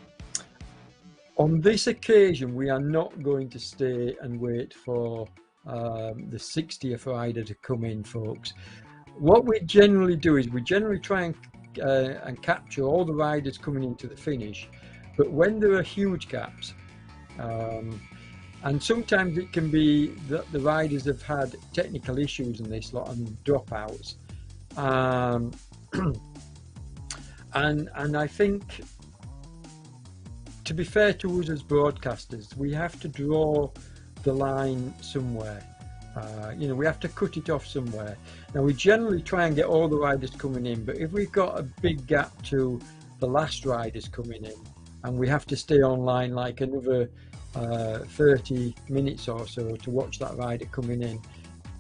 on this occasion, we are not going to stay and wait for the 60th rider to come in, folks. What we generally do is we generally try and capture all the riders coming into the finish, but when there are huge gaps, and sometimes it can be that the riders have had technical issues in this lot and dropouts, and I think, to be fair to us as broadcasters, we have to draw the line somewhere. You know, we have to cut it off somewhere. Now, we generally try and get all the riders coming in, but if we've got a big gap to the last riders coming in and we have to stay online like another 30 minutes or so to watch that rider coming in,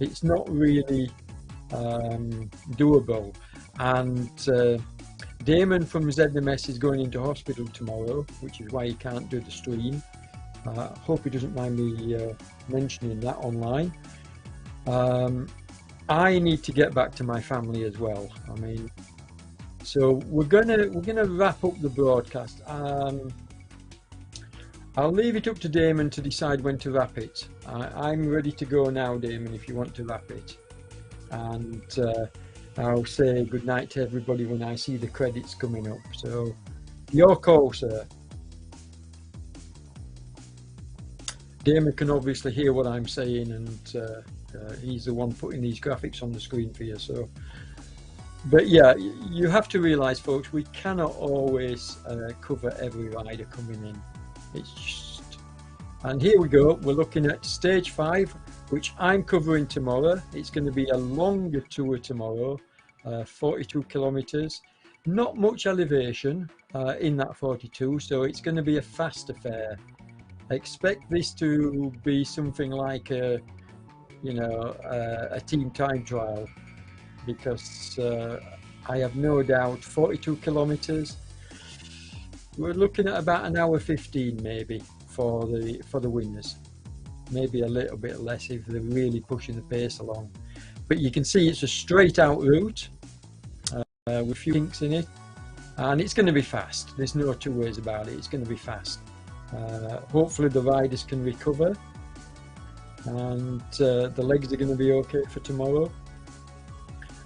it's not really doable. And Damon from ZMS is going into hospital tomorrow, which is why he can't do the stream. Hope he doesn't mind me mentioning that online. I need to get back to my family as well. I mean, so we're gonna wrap up the broadcast. I'll leave it up to Damon to decide when to wrap it. I'm ready to go now, Damon, if you want to wrap it. And I'll say good night to everybody when I see the credits coming up. So, your call, sir. Damon can obviously hear what I'm saying, and he's the one putting these graphics on the screen for you. So, but yeah, you have to realise, folks, we cannot always cover every rider coming in. It's just, and here we go. We're looking at stage 5, which I'm covering tomorrow. It's going to be a longer tour tomorrow, 42 kilometers. Not much elevation in that 42, so it's going to be a fast affair. Expect this to be something like a, you know, a team time trial, because I have no doubt 42 kilometers, we're looking at about an hour 15 maybe for the winners, maybe a little bit less if they're really pushing the pace along. But you can see it's a straight out route with few kinks in it, and it's going to be fast. There's no two ways about it. It's going to be fast. Hopefully the riders can recover, and the legs are going to be okay for tomorrow.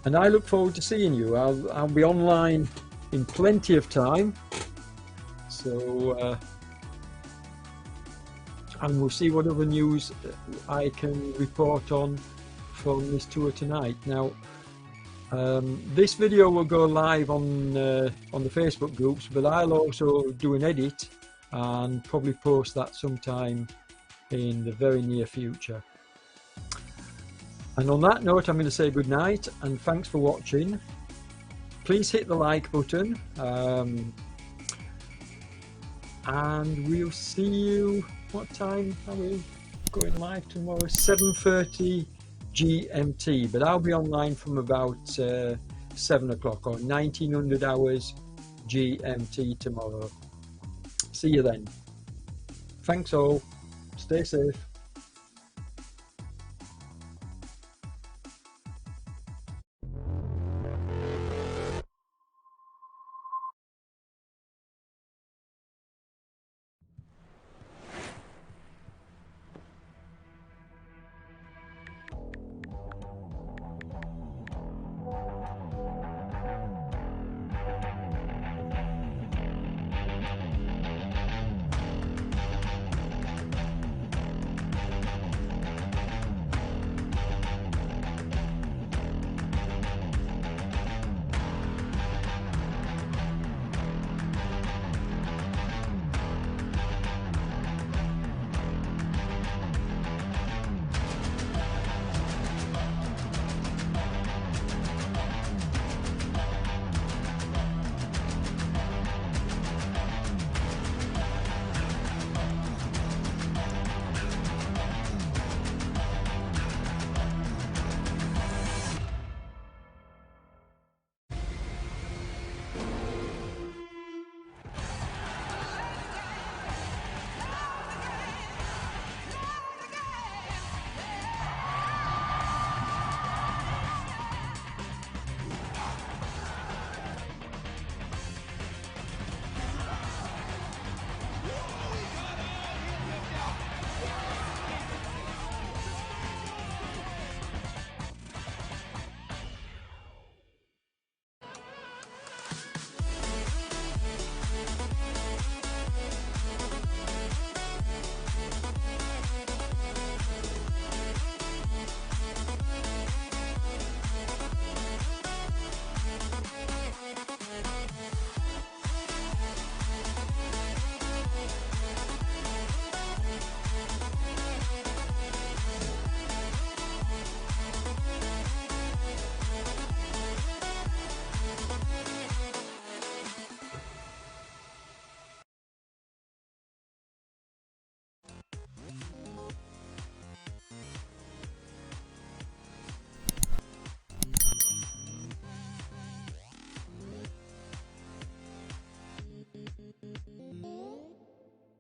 And I look forward to seeing you. I'll be online in plenty of time, so and we'll see what other news I can report on from this tour tonight. Now, this video will go live on the Facebook groups, but I'll also do an edit and probably post that sometime in the very near future. And on that note, I'm going to say good night and thanks for watching. Please hit the like button. and we'll see you. What time are we going live tomorrow? 7:30 GMT, but I'll be online from about 7 o'clock or 1900 hours GMT tomorrow. See you then. Thanks all. Stay safe.